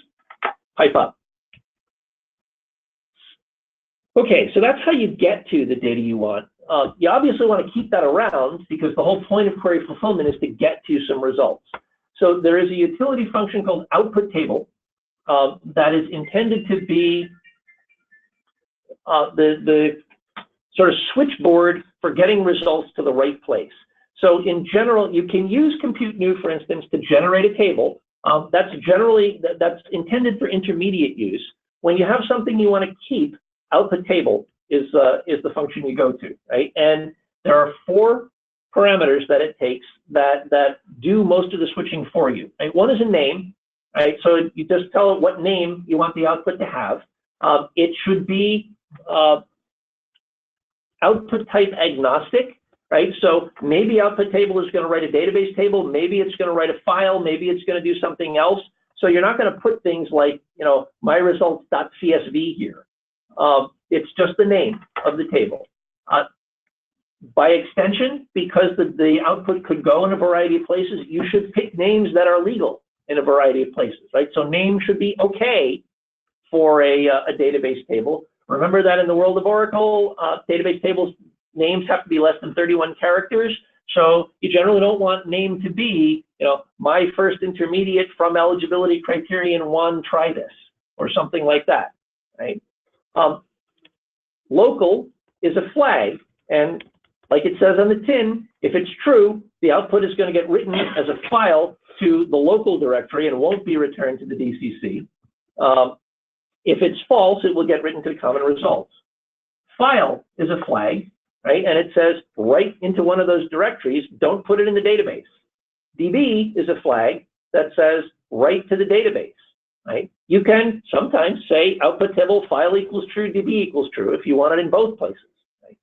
pipe up. Okay, so that's how you get to the data you want. You obviously want to keep that around because the whole point of query fulfillment is to get to some results. So there is a utility function called output table that is intended to be the sort of switchboard for getting results to the right place. So in general, you can use compute new, for instance, to generate a table. That's intended for intermediate use. When you have something you want to keep, output table is the function you go to, right? And there are 4 parameters that it takes that do most of the switching for you. Right? One is a name, right? So you just tell it what name you want the output to have. It should be output type agnostic, right? So maybe output table is going to write a database table, maybe it's going to write a file, maybe it's going to do something else. So you're not going to put things like, myresults.csv here. It's just the name of the table. By extension, because the output could go in a variety of places, you should pick names that are legal in a variety of places, right? So name should be okay for a database table. Remember that in the world of Oracle, database tables names have to be less than 31 characters. So you generally don't want name to be, my first intermediate from eligibility criterion 1, try this, or something like that, right? Local is a flag, and like it says on the tin, if it's true, the output is going to get written as a file to the local directory and won't be returned to the DCC. If it's false, it will get written to the common results. File is a flag, right? And it says write into one of those directories, don't put it in the database. DB is a flag that says write to the database, right? You can sometimes say output table file equals true, DB equals true if you want it in both places. Right?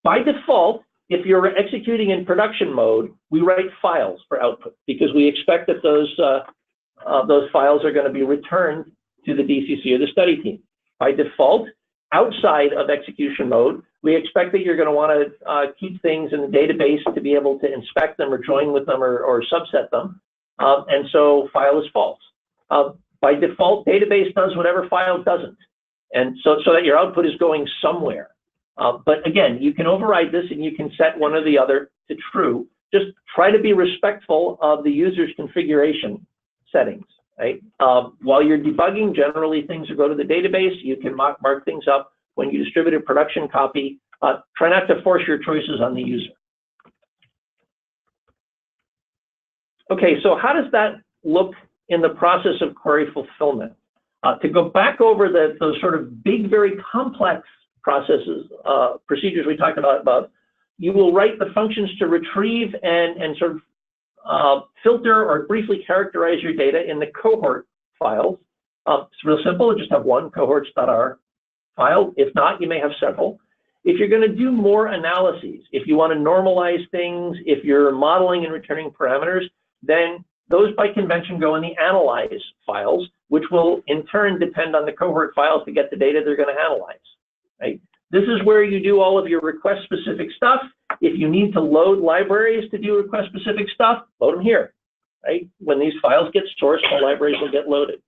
By default, if you're executing in production mode, we write files for output because we expect that those files are going to be returned to the DCC or the study team. By default, outside of execution mode, we expect that you're going to want to keep things in the database to be able to inspect them or join with them or subset them. And so file is false. By default, database does whatever file doesn't. And so that your output is going somewhere. But again, you can override this and you can set one or the other to true. Just try to be respectful of the user's configuration settings. Right? While you're debugging, generally things will go to the database. You can mark things up. When you distribute a production copy, try not to force your choices on the user. Okay, so how does that look in the process of query fulfillment? To go back over those sort of big, very complex procedures we talked about, you will write the functions to retrieve and sort of filter or briefly characterize your data in the cohort files. It's real simple. You just have one cohorts.r file. If not, you may have several. if you're going to do more analyses, if you want to normalize things, if you're modeling and returning parameters, then those by convention go in the analyze files, which will in turn depend on the cohort files to get the data they're going to analyze, right? This is where you do all of your request specific stuff. If you need to load libraries to do request specific stuff, load them here, right? When these files get sourced, the libraries will get loaded.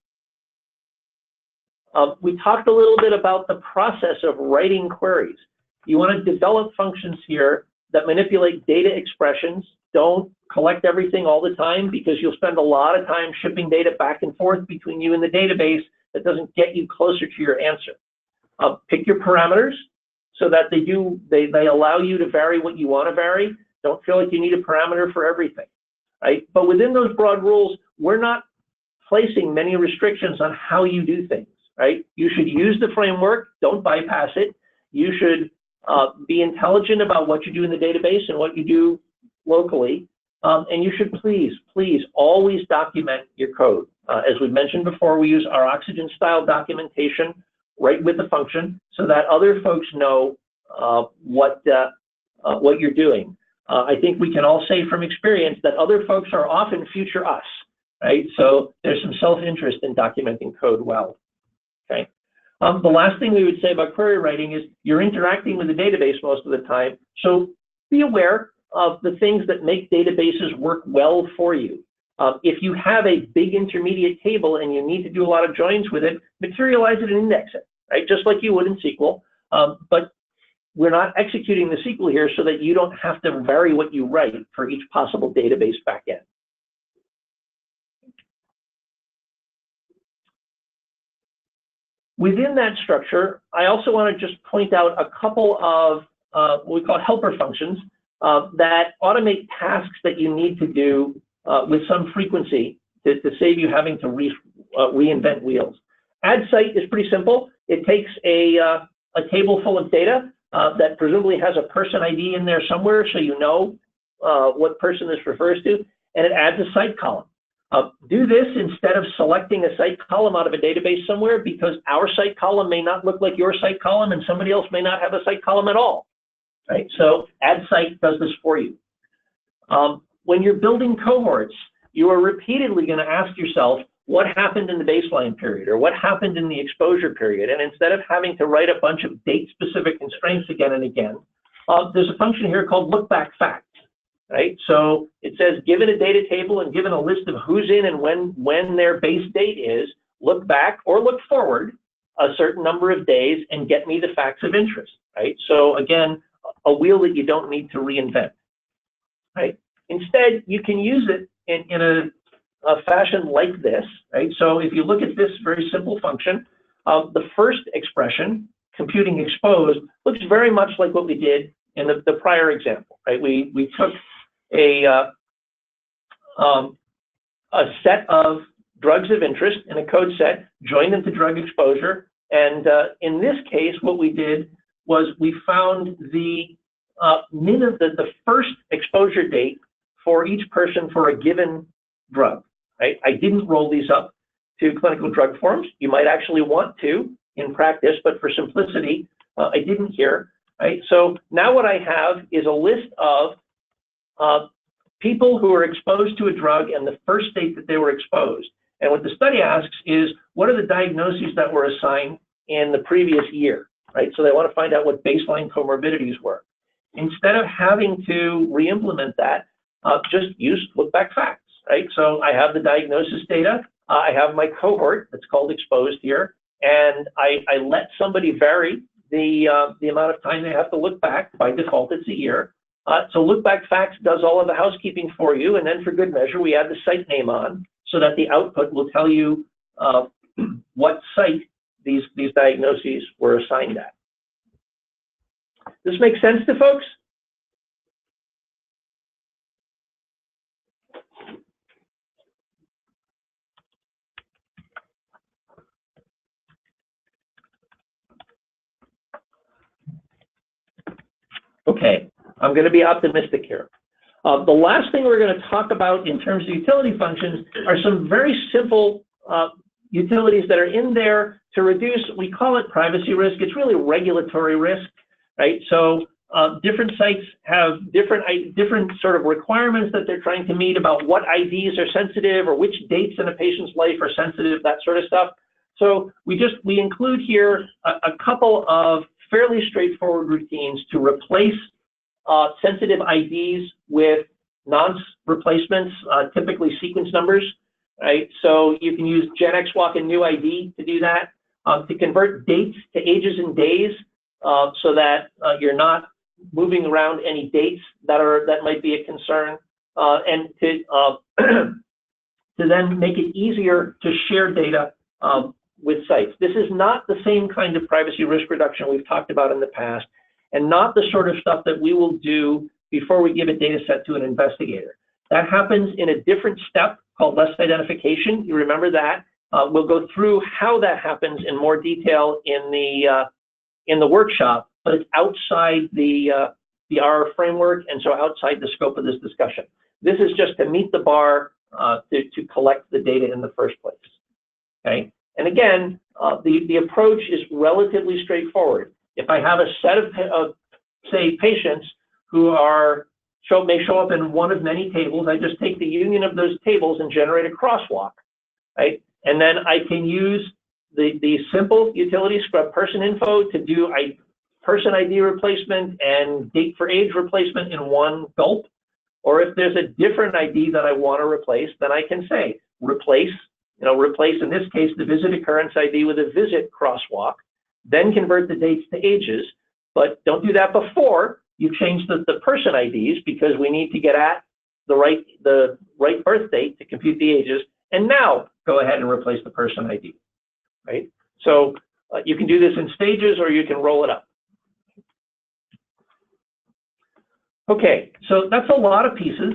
We talked a little bit about the process of writing queries. You want to develop functions here that manipulate data expressions. Don't collect everything all the time, because you'll spend a lot of time shipping data back and forth between you and the database that doesn't get you closer to your answer. Pick your parameters so that they allow you to vary what you want to vary. Don't feel like you need a parameter for everything, right? But within those broad rules, we're not placing many restrictions on how you do things, right? You should use the framework, don't bypass it. You should be intelligent about what you do in the database and what you do locally. And you should please always document your code. As we mentioned before, we use our Oxygen style documentation right with the function so that other folks know what you're doing. I think we can all say from experience that other folks are often future us, right? So there's some self-interest in documenting code well, okay? The last thing we would say about query writing is you're interacting with the database most of the time, so be aware of the things that make databases work well for you. If you have a big intermediate table and you need to do a lot of joins with it, materialize it and index it, right? Just like you would in SQL. But we're not executing the SQL here so that you don't have to vary what you write for each possible database backend. Within that structure, I also want to just point out a couple of what we call helper functions that automate tasks that you need to do with some frequency to save you having to reinvent wheels. Add site is pretty simple. It takes a table full of data that presumably has a person ID in there somewhere, so you know what person this refers to, and it adds a site column. Do this instead of selecting a site column out of a database somewhere, because our site column may not look like your site column and somebody else may not have a site column at all, right? So add site does this for you. When you're building cohorts, you are repeatedly going to ask yourself, what happened in the baseline period, or what happened in the exposure period? And instead of having to write a bunch of date-specific constraints again and again, there's a function here called look-back facts, right? So it says, given a data table and given a list of who's in and when their base date is, look back or look forward a certain number of days and get me the facts of interest, right? So again, a wheel that you don't need to reinvent, right? Instead, you can use it in a fashion like this, right? So if you look at this very simple function, the first expression, computing exposed, looks very much like what we did in the prior example, right? We took a set of drugs of interest in a code set, joined them to drug exposure, and in this case, what we did was we found the first exposure date for each person for a given drug, right? I didn't roll these up to clinical drug forms. You might actually want to in practice, but for simplicity, I didn't here, right? So now what I have is a list of people who are exposed to a drug and the first date that they were exposed. And what the study asks is, what are the diagnoses that were assigned in the previous year, right? So they want to find out what baseline comorbidities were. Instead of having to re-implement that, just use look-back facts, right? So I have the diagnosis data, I have my cohort that's called exposed here, and I let somebody vary the amount of time they have to look back. By default, it's a year. So look-back facts does all of the housekeeping for you, and then for good measure, we add the site name on so that the output will tell you what site these diagnoses were assigned at. This makes sense to folks? Okay, I'm going to be optimistic here. The last thing we're going to talk about in terms of utility functions are some very simple utilities that are in there to reduce, we call it privacy risk. It's really regulatory risk, right? So different sites have different sort of requirements that they're trying to meet about what IDs are sensitive or which dates in a patient's life are sensitive, that sort of stuff. So we include here a couple of fairly straightforward routines to replace sensitive IDs with non-replacements, typically sequence numbers, right? So you can use genxwalk and new ID to do that, to convert dates to ages and days, so that you're not moving around any dates that might be a concern, and to then make it easier to share data with sites. This is not the same kind of privacy risk reduction we've talked about in the past, and not the sort of stuff that we will do before we give a data set to an investigator. That happens in a different step called less identification. You remember that? We'll go through how that happens in more detail in the workshop, but it's outside the R framework, and so outside the scope of this discussion. This is just to meet the bar to collect the data in the first place. Okay, and again, the approach is relatively straightforward. If I have a set of say patients who may show up in one of many tables, I just take the union of those tables and generate a crosswalk, right? And then I can use the simple utility scrub person info to do person ID replacement and date for age replacement in one gulp. Or if there's a different ID that I want to replace, then I can say replace in this case the visit occurrence ID with a visit crosswalk, then convert the dates to ages, but don't do that before you change the person IDs, because we need to get at the right birth date to compute the ages, and now go ahead and replace the person ID, right? So you can do this in stages, or you can roll it up. Okay, so that's a lot of pieces.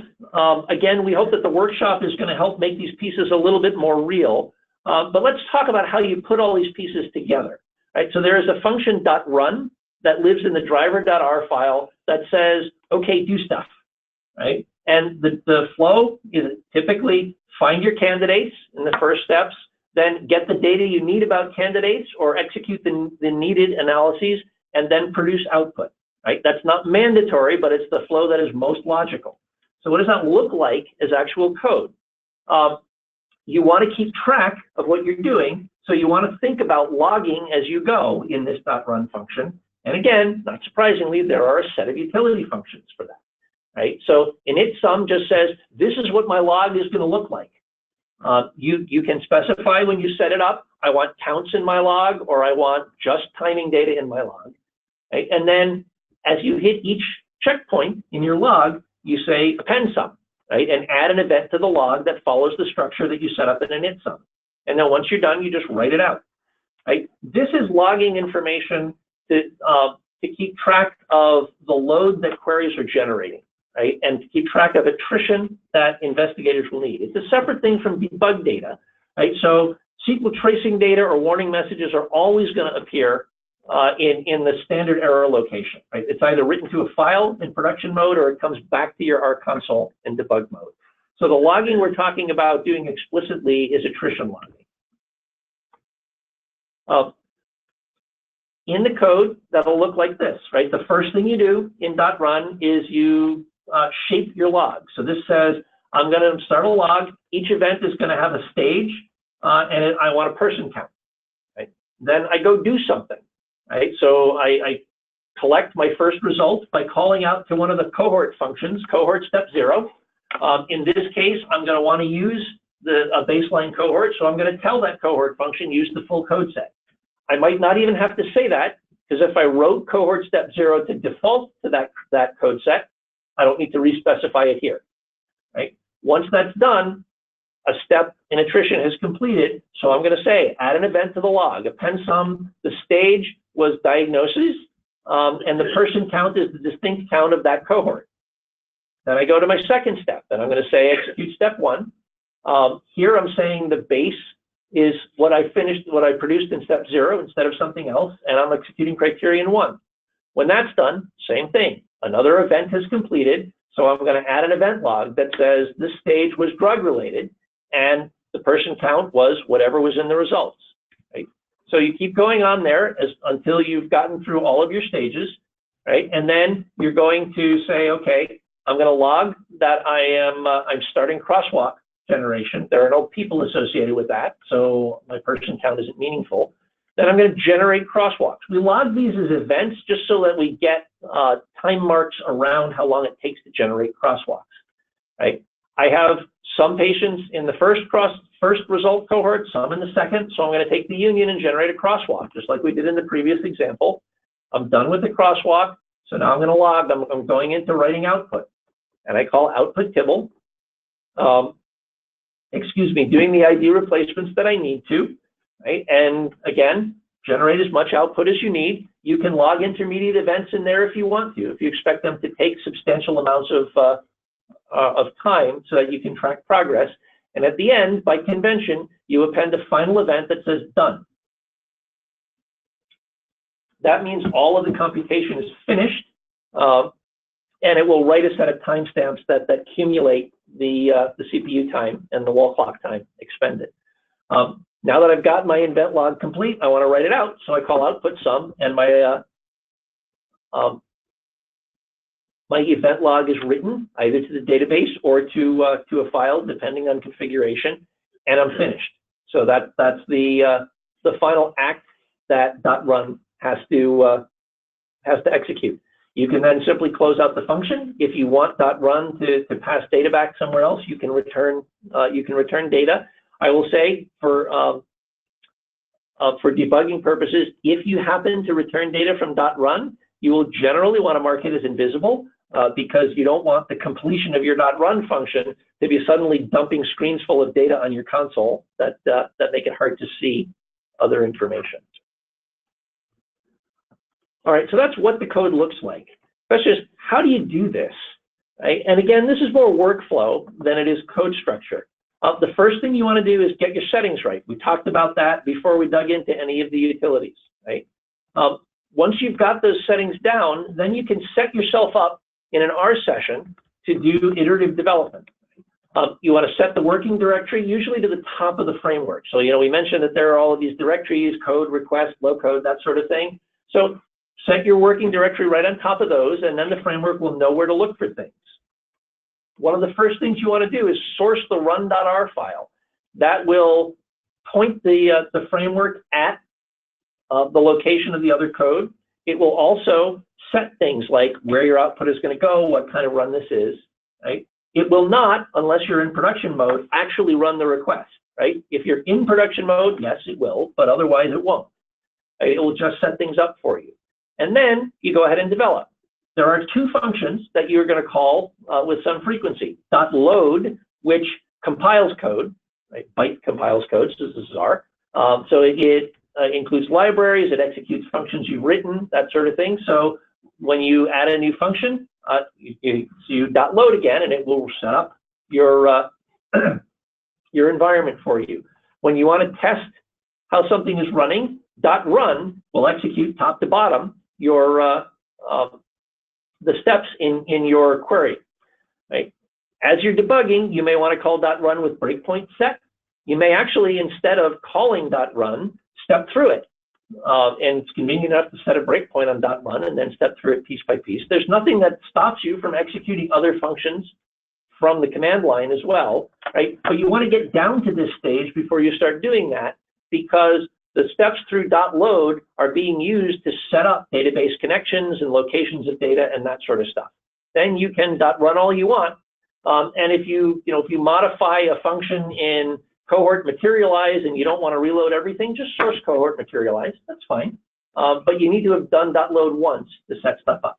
Again, we hope that the workshop is going to help make these pieces a little bit more real, but let's talk about how you put all these pieces together, right? So there is a function .run that lives in the driver.r file that says, okay, do stuff, right? And the flow is typically find your candidates in the first steps, then get the data you need about candidates or execute the needed analyses, and then produce output, right? That's not mandatory, but it's the flow that is most logical. So what does that look like as actual code? You want to keep track of what you're doing, so you want to think about logging as you go in this .run function. And again, not surprisingly, there are a set of utility functions for that, right? So initSum just says, this is what my log is going to look like. You can specify when you set it up, I want counts in my log, or I want just timing data in my log, right? And then as you hit each checkpoint in your log, you say append sum, right? And add an event to the log that follows the structure that you set up in initSum. And then once you're done, you just write it out, right? This is logging information to keep track of the load that queries are generating, right? And to keep track of attrition that investigators will need. It's a separate thing from debug data, right? So SQL tracing data or warning messages are always going to appear in the standard error location, right? It's either written to a file in production mode, or it comes back to your R console in debug mode. So the logging we're talking about doing explicitly is attrition logging. In the code, that'll look like this, right? The first thing you do in .run is you shape your log. So this says, I'm going to start a log. Each event is going to have a stage, and I want a person count, right? Then I go do something, right? So I collect my first result by calling out to one of the cohort functions, cohort step 0. In this case, I'm going to want to use a baseline cohort, so I'm going to tell that cohort function, use the full code set. I might not even have to say that, because if I wrote cohort step 0 to default to that code set, I don't need to re-specify it here, right? Once that's done, a step in attrition has completed, so I'm going to say, add an event to the log, append sum, the stage was diagnosis, and the person count is the distinct count of that cohort. Then I go to my second step, and I'm going to say execute step 1. Here I'm saying the base is what I produced in step 0 instead of something else, and I'm executing criterion 1. When that's done, same thing. Another event has completed, so I'm going to add an event log that says this stage was drug-related, and the person count was whatever was in the results, right? So you keep going on there until you've gotten through all of your stages. right? And then you're going to say, okay, I'm going to log that I'm starting crosswalk generation. There are no people associated with that, so my person count isn't meaningful. Then I'm going to generate crosswalks. We log these as events just so that we get time marks around how long it takes to generate crosswalks, right? I have some patients in the first result cohort, some in the second, so I'm going to take the union and generate a crosswalk, just like we did in the previous example. I'm done with the crosswalk, so now I'm going to log. I'm going into writing output, and I call output tibble. Doing the ID replacements that I need to, right? And again, generate as much output as you need. You can log intermediate events in there if you want to, if you expect them to take substantial amounts of time so that you can track progress. And at the end, by convention, you append a final event that says done. That means all of the computation is finished, and it will write a set of timestamps that accumulate the CPU time and the wall clock time expended. Now that I've got my event log complete, I want to write it out, so I call output sum, and my event log is written either to the database or to a file, depending on configuration, and I'm finished. So that's the final act that .run has to execute. You can then simply close out the function. If you want .run to pass data back somewhere else, you can return data. I will say for debugging purposes, if you happen to return data from .run, you will generally want to mark it as invisible because you don't want the completion of your .run function to be suddenly dumping screens full of data on your console that make it hard to see other information. All right, so that's what the code looks like. That's just, how do you do this? Right? And again, this is more workflow than it is code structure. The first thing you want to do is get your settings right. We talked about that before we dug into any of the utilities, right? Once you've got those settings down, then you can set yourself up in an R session to do iterative development. You want to set the working directory usually to the top of the framework. So, we mentioned that there are all of these directories, code, request, low code, that sort of thing. So set your working directory right on top of those, and then the framework will know where to look for things. One of the first things you want to do is source the run.r file. That will point the framework at the location of the other code. It will also set things like where your output is going to go, what kind of run this is, right? It will not, unless you're in production mode, actually run the request, right? If you're in production mode, yes, it will, but otherwise it won't. It will just set things up for you. And then you go ahead and develop. There are two functions that you're going to call with some frequency. .load, which compiles code, right? Byte compiles code, so this is R. So it includes libraries, it executes functions you've written, that sort of thing. So when you add a new function, you .load again, and it will set up your your environment for you. When you want to test how something is running, .run will execute top to bottom your the steps in your query, right? As you're debugging, you may want to call .run with breakpoint set. You may actually, instead of calling .run, step through it. And it's convenient enough to set a breakpoint on .run and then step through it piece by piece. There's nothing that stops you from executing other functions from the command line as well, right? But you want to get down to this stage before you start doing that, because the steps through .load are being used to set up database connections and locations of data and that sort of stuff. Then you can .run all you want. And if you modify a function in cohort materialize and you don't want to reload everything, just source cohort materialize. That's fine. But you need to have done .load once to set stuff up.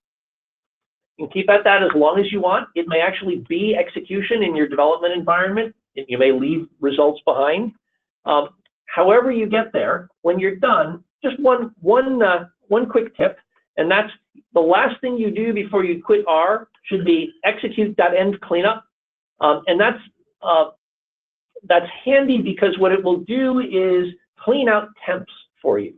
You can keep at that as long as you want. It may actually be execution in your development environment. You may leave results behind. However you get there, when you're done, just one quick tip, and that's the last thing you do before you quit R should be execute.end cleanup. And that's handy because what it will do is clean out temps for you.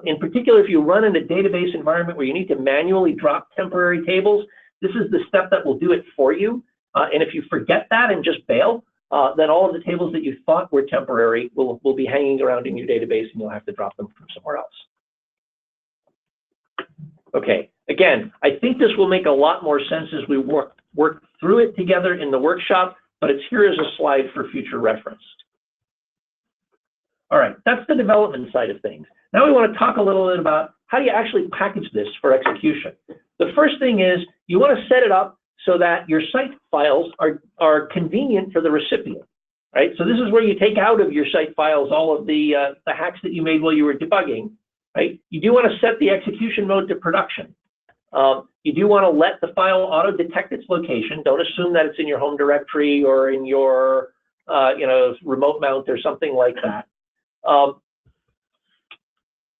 In particular, if you run in a database environment where you need to manually drop temporary tables, this is the step that will do it for you. And if you forget that and just bail, then all of the tables that you thought were temporary will be hanging around in your database, and you'll have to drop them from somewhere else. Okay, again, I think this will make a lot more sense as we work through it together in the workshop, but it's here as a slide for future reference. All right, that's the development side of things. Now we want to talk a little bit about how do you actually package this for execution. The first thing is you want to set it up so that your site files are convenient for the recipient, right? So this is where you take out of your site files all of the hacks that you made while you were debugging, right? You do want to set the execution mode to production. You do want to let the file auto-detect its location. Don't assume that it's in your home directory or in your remote mount or something like that.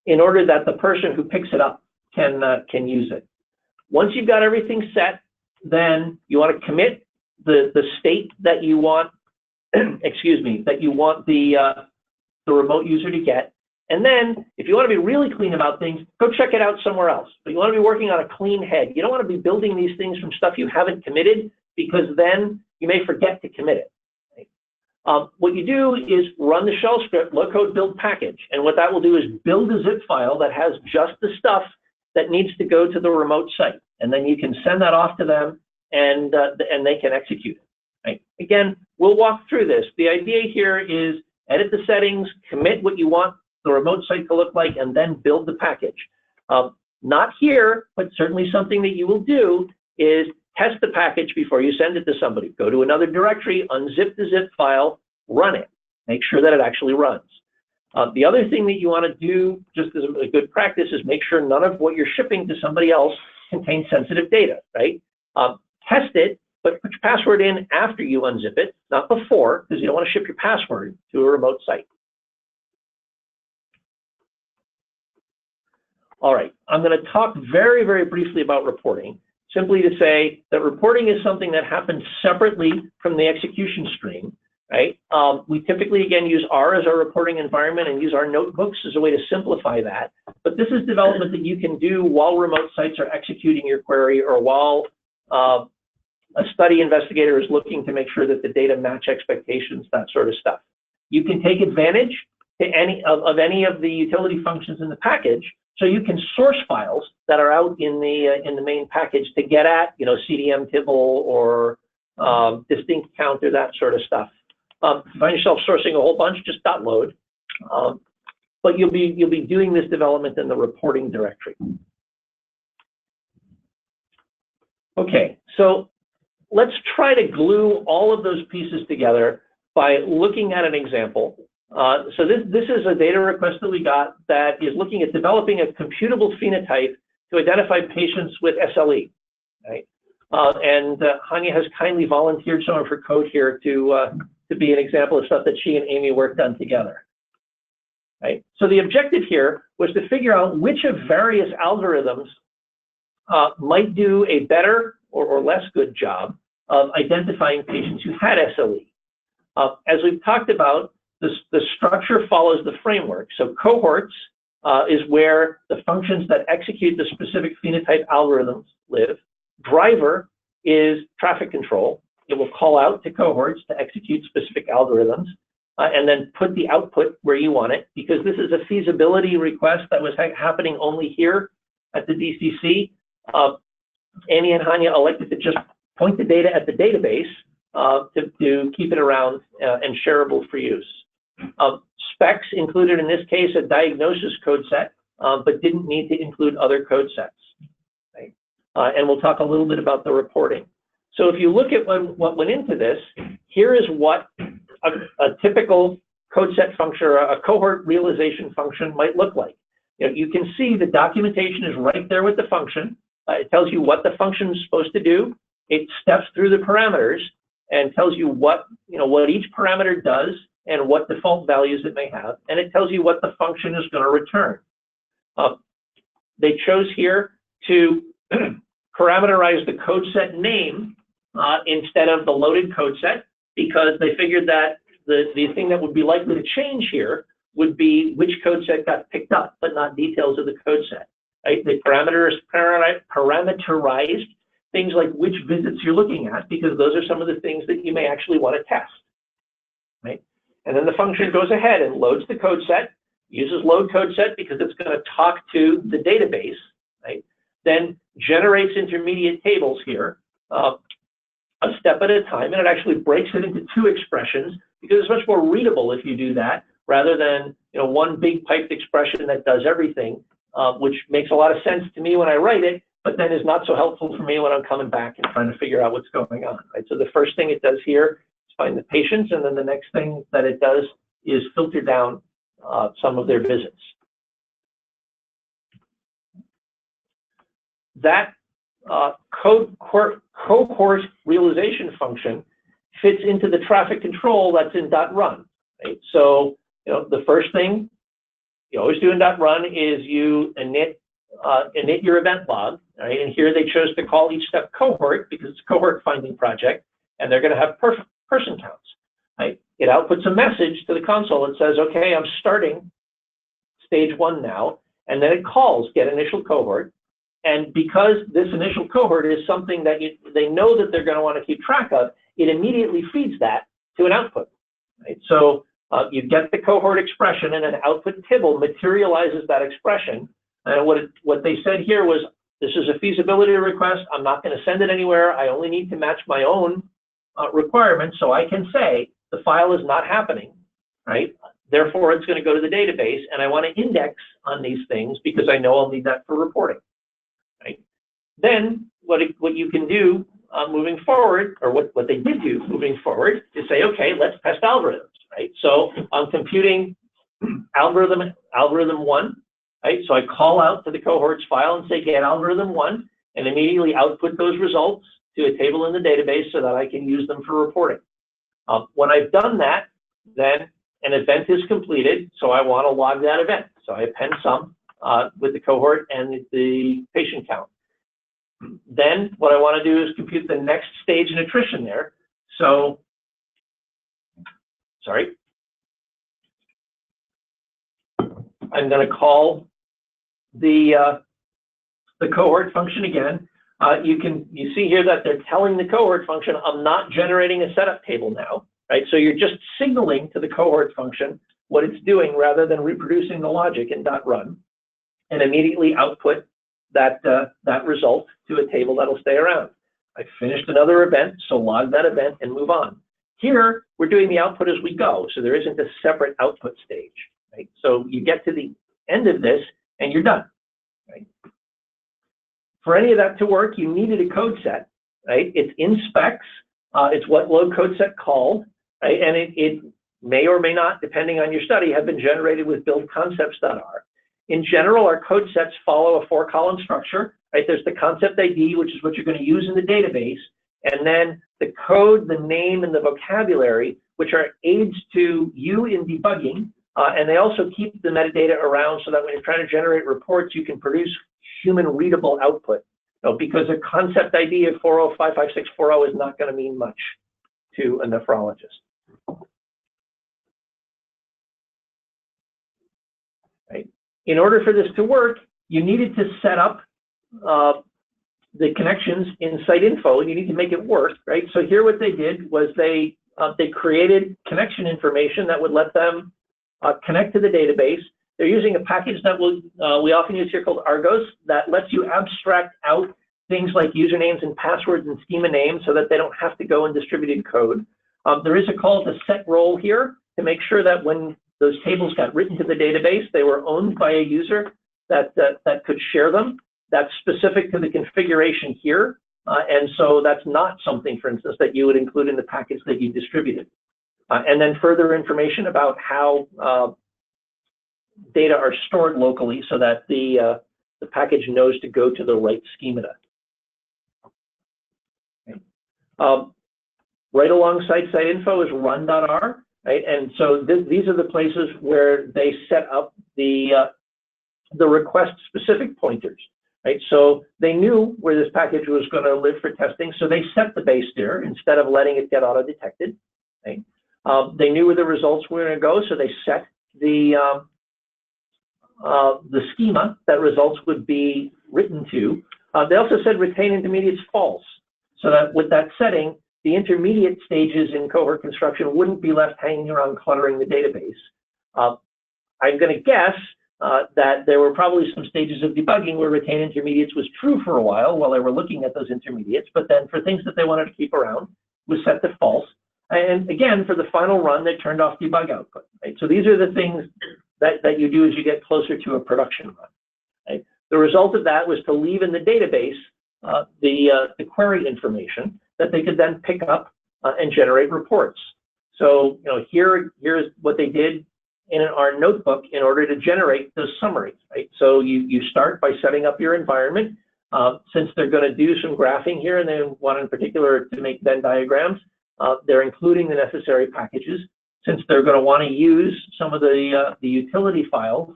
In order that the person who picks it up can use it. Once you've got everything set, then you want to commit the state that you want, excuse me, that you want the remote user to get. And then, if you want to be really clean about things, go check it out somewhere else. But you want to be working on a clean head. You don't want to be building these things from stuff you haven't committed, because then you may forget to commit it. Right? What you do is run the shell script, low code build package. And what that will do is build a zip file that has just the stuff that needs to go to the remote site. And then you can send that off to them, and they can execute it. Right? Again, we'll walk through this. The idea here is edit the settings, commit what you want the remote site to look like, and then build the package. Not here, but certainly something that you will do is test the package before you send it to somebody. Go to another directory, unzip the zip file, run it. Make sure that it actually runs. The other thing that you want to do, just as a good practice, is make sure none of what you're shipping to somebody else contains sensitive data, right? Test it, but put your password in after you unzip it, not before, because you don't want to ship your password to a remote site. All right, I'm going to talk very, very briefly about reporting, simply to say that reporting is something that happens separately from the execution stream, right? We typically, again, use R as our reporting environment and use our notebooks as a way to simplify that. But this is development that you can do while remote sites are executing your query, or while a study investigator is looking to make sure that the data match expectations, that sort of stuff. You can take advantage to any of the utility functions in the package. So you can source files that are out in the main package to get at, CDM Tibble or distinct counter, that sort of stuff. If you find yourself sourcing a whole bunch, just .load. But you'll be doing this development in the reporting directory. Okay, so let's try to glue all of those pieces together by looking at an example. So this is a data request that we got that is looking at developing a computable phenotype to identify patients with SLE, right? And Hanya has kindly volunteered some of her code here to be an example of stuff that she and Amy worked on together, right? So the objective here was to figure out which of various algorithms might do a better or less good job of identifying patients who had SLE. As we've talked about, the structure follows the framework. So cohorts is where the functions that execute the specific phenotype algorithms live. Driver is traffic control. It will call out to cohorts to execute specific algorithms and then put the output where you want it, because this is a feasibility request that was happening only here at the DCC. Amy and Hanya elected to just point the data at the database to keep it around and shareable for use. Specs included in this case a diagnosis code set, but didn't need to include other code sets. Right? And we'll talk a little bit about the reporting. So if you look at what went into this, here is what a typical code set function or a cohort realization function might look like. You can see the documentation is right there with the function. It tells you what the function is supposed to do. It steps through the parameters and tells you what each parameter does and what default values it may have, and it tells you what the function is going to return. They chose here to parameterize the code set name instead of the loaded code set, because they figured that the thing that would be likely to change here would be which code set got picked up, but not details of the code set. Right? They parameterized things like which visits you're looking at, because those are some of the things that you may actually want to test. Right? And then the function goes ahead and loads the code set, uses load code set because it's going to talk to the database, right? then generates intermediate tables here, a step at a time, and it actually breaks it into 2 expressions because it's much more readable if you do that rather than one big piped expression that does everything, which makes a lot of sense to me when I write it, but then is not so helpful for me when I'm coming back and trying to figure out what's going on, right? So the first thing it does here is find the patients, and then the next thing that it does is filter down some of their visits. That cohort realization function fits into the traffic control that's in .run, right? So the first thing you always do in .run is you init your event log, right? And here they chose to call each step cohort because it's a cohort finding project, and they're going to have person counts, right? It outputs a message to the console that says, okay, I'm starting stage 1 now, and then it calls get initial cohort. And because this initial cohort is something that they know that they're going to want to keep track of, it immediately feeds that to an output, right? So you get the cohort expression, and an output tibble materializes that expression. And what they said here was, this is a feasibility request. I'm not going to send it anywhere. I only need to match my own requirements, so I can say the file is not happening, right? Therefore, it's going to go to the database, and I want to index on these things because I know I'll need that for reporting. Right? Then what you can do moving forward, or what they did do moving forward, is say, okay, let's test algorithms, right? So I'm computing algorithm 1, right? So I call out to the cohorts file and say get algorithm 1, and immediately output those results to a table in the database so that I can use them for reporting. When I've done that, then an event is completed, so I want to log that event. So I append some with the cohort and the patient count. Then what I want to do is compute the next stage in attrition there. So, sorry. I'm going to call the cohort function again. You see here that they're telling the cohort function, I'm not generating a setup table now, right? So you're just signaling to the cohort function what it's doing rather than reproducing the logic in .run, and immediately output that result to a table that'll stay around. I finished another event, so log that event and move on. Here, we're doing the output as we go, so there isn't a separate output stage, right? So you get to the end of this, and you're done, right? For any of that to work, you needed a code set, right? It's in specs. It's what load code set called, right? And it may or may not, depending on your study, have been generated with build concepts.r. In general, our code sets follow a 4-column structure, right? There's the concept ID, which is what you're going to use in the database, and then the code, the name, and the vocabulary, which are aids to you in debugging, and they also keep the metadata around so that when you're trying to generate reports, you can produce human readable output. So because a concept ID of 4055640 is not going to mean much to a nephrologist. Right? In order for this to work, you needed to set up the connections in site info, and you need to make it work, right? So here what they did was they created connection information that would let them connect to the database. They're using a package that we often use here called Argos that lets you abstract out things like usernames and passwords and schema names so that they don't have to go in distributed code. There is a call to set role here to make sure that when those tables got written to the database, they were owned by a user that could share them. That's specific to the configuration here. And so that's not something, for instance, that you would include in the package that you distributed. And then further information about how data are stored locally so that the package knows to go to the right schemata. Okay. Right alongside site info is run.r, right? And so these are the places where they set up the request specific pointers, right? So they knew where this package was going to live for testing, so they set the base there instead of letting it get auto-detected, right? They knew where the results were going to go, so they set the schema that results would be written to. They also said retain intermediates false, so that with that setting, the intermediate stages in cohort construction wouldn't be left hanging around cluttering the database. I'm going to guess that there were probably some stages of debugging where retain intermediates was true for a while they were looking at those intermediates, but then for things that they wanted to keep around was set to false. And again, for the final run, they turned off debug output. Right? So these are the things that you do as you get closer to a production run. Right? The result of that was to leave in the database the query information that they could then pick up and generate reports. So here's what they did in our notebook in order to generate those summaries. Right? So you start by setting up your environment. Since they're going to do some graphing here, and they want in particular to make Venn diagrams, they're including the necessary packages. Since they're going to want to use some of the utility files,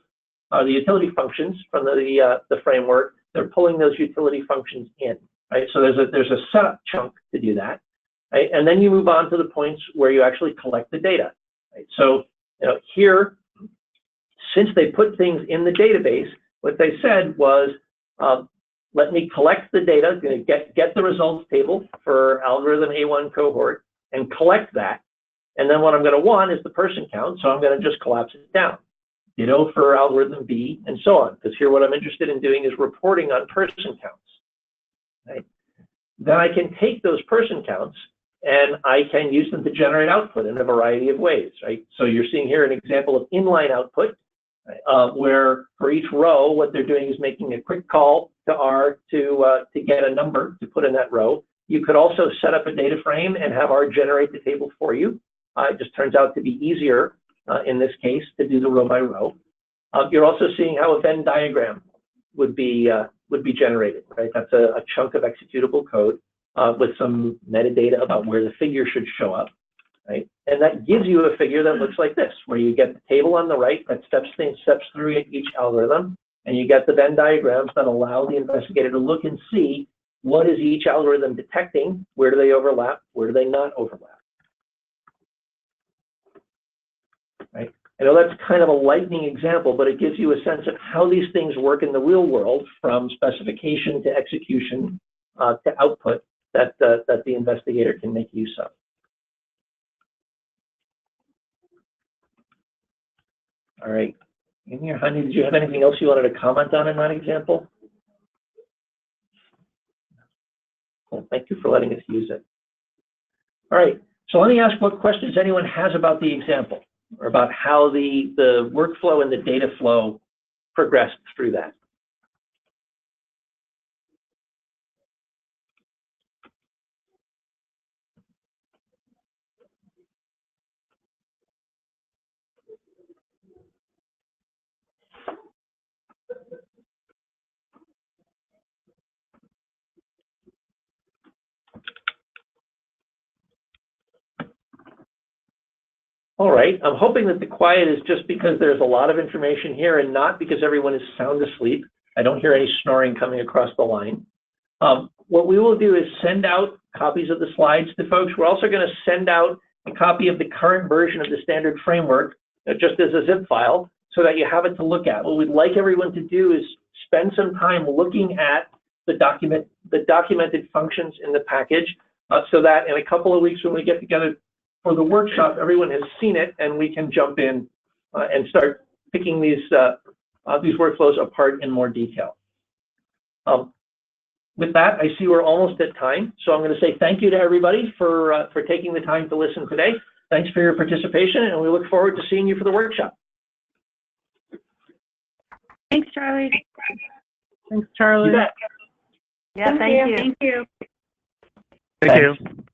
the utility functions from the framework, they're pulling those utility functions in. Right? So there's a setup chunk to do that. Right? And then you move on to the points where you actually collect the data. Right? So here, since they put things in the database, what they said was, let me collect the data, get the results table for algorithm A1 cohort and collect that. And then what I'm going to want is the person count, so I'm going to just collapse it down. Ditto for algorithm B and so on, because here what I'm interested in doing is reporting on person counts. Right? Then I can take those person counts and I can use them to generate output in a variety of ways. Right? So you're seeing here an example of inline output, where for each row, what they're doing is making a quick call to R to get a number to put in that row. You could also set up a data frame and have R generate the table for you. It just turns out to be easier in this case to do the row by row. You're also seeing how a Venn diagram would be generated. Right, that's a chunk of executable code with some metadata about where the figure should show up. Right? And that gives you a figure that looks like this, where you get the table on the right that steps through each algorithm, and you get the Venn diagrams that allow the investigator to look and see what is each algorithm detecting, where do they overlap, where do they not overlap. Right? I know that's kind of a lightning example, but it gives you a sense of how these things work in the real world, from specification to execution to output that the investigator can make use of. All right. In here, Honey, did you have anything else you wanted to comment on in that example? Well, thank you for letting us use it. All right. So let me ask what questions anyone has about the example, or about how the workflow and the data flow progressed through that. All right, I'm hoping that the quiet is just because there's a lot of information here and not because everyone is sound asleep. I don't hear any snoring coming across the line. What we will do is send out copies of the slides to folks. We're also going to send out a copy of the current version of the standard framework, just as a zip file, so that you have it to look at. What we'd like everyone to do is spend some time looking at the documented functions in the package, so that in a couple of weeks when we get together for the workshop, everyone has seen it, and we can jump in and start picking these workflows apart in more detail. With that, I see we're almost at time, so I'm going to say thank you to everybody for taking the time to listen today. Thanks for your participation, and we look forward to seeing you for the workshop. Thanks, Charlie. Thanks, Charlie. You bet. Yeah, thank you. Thank you.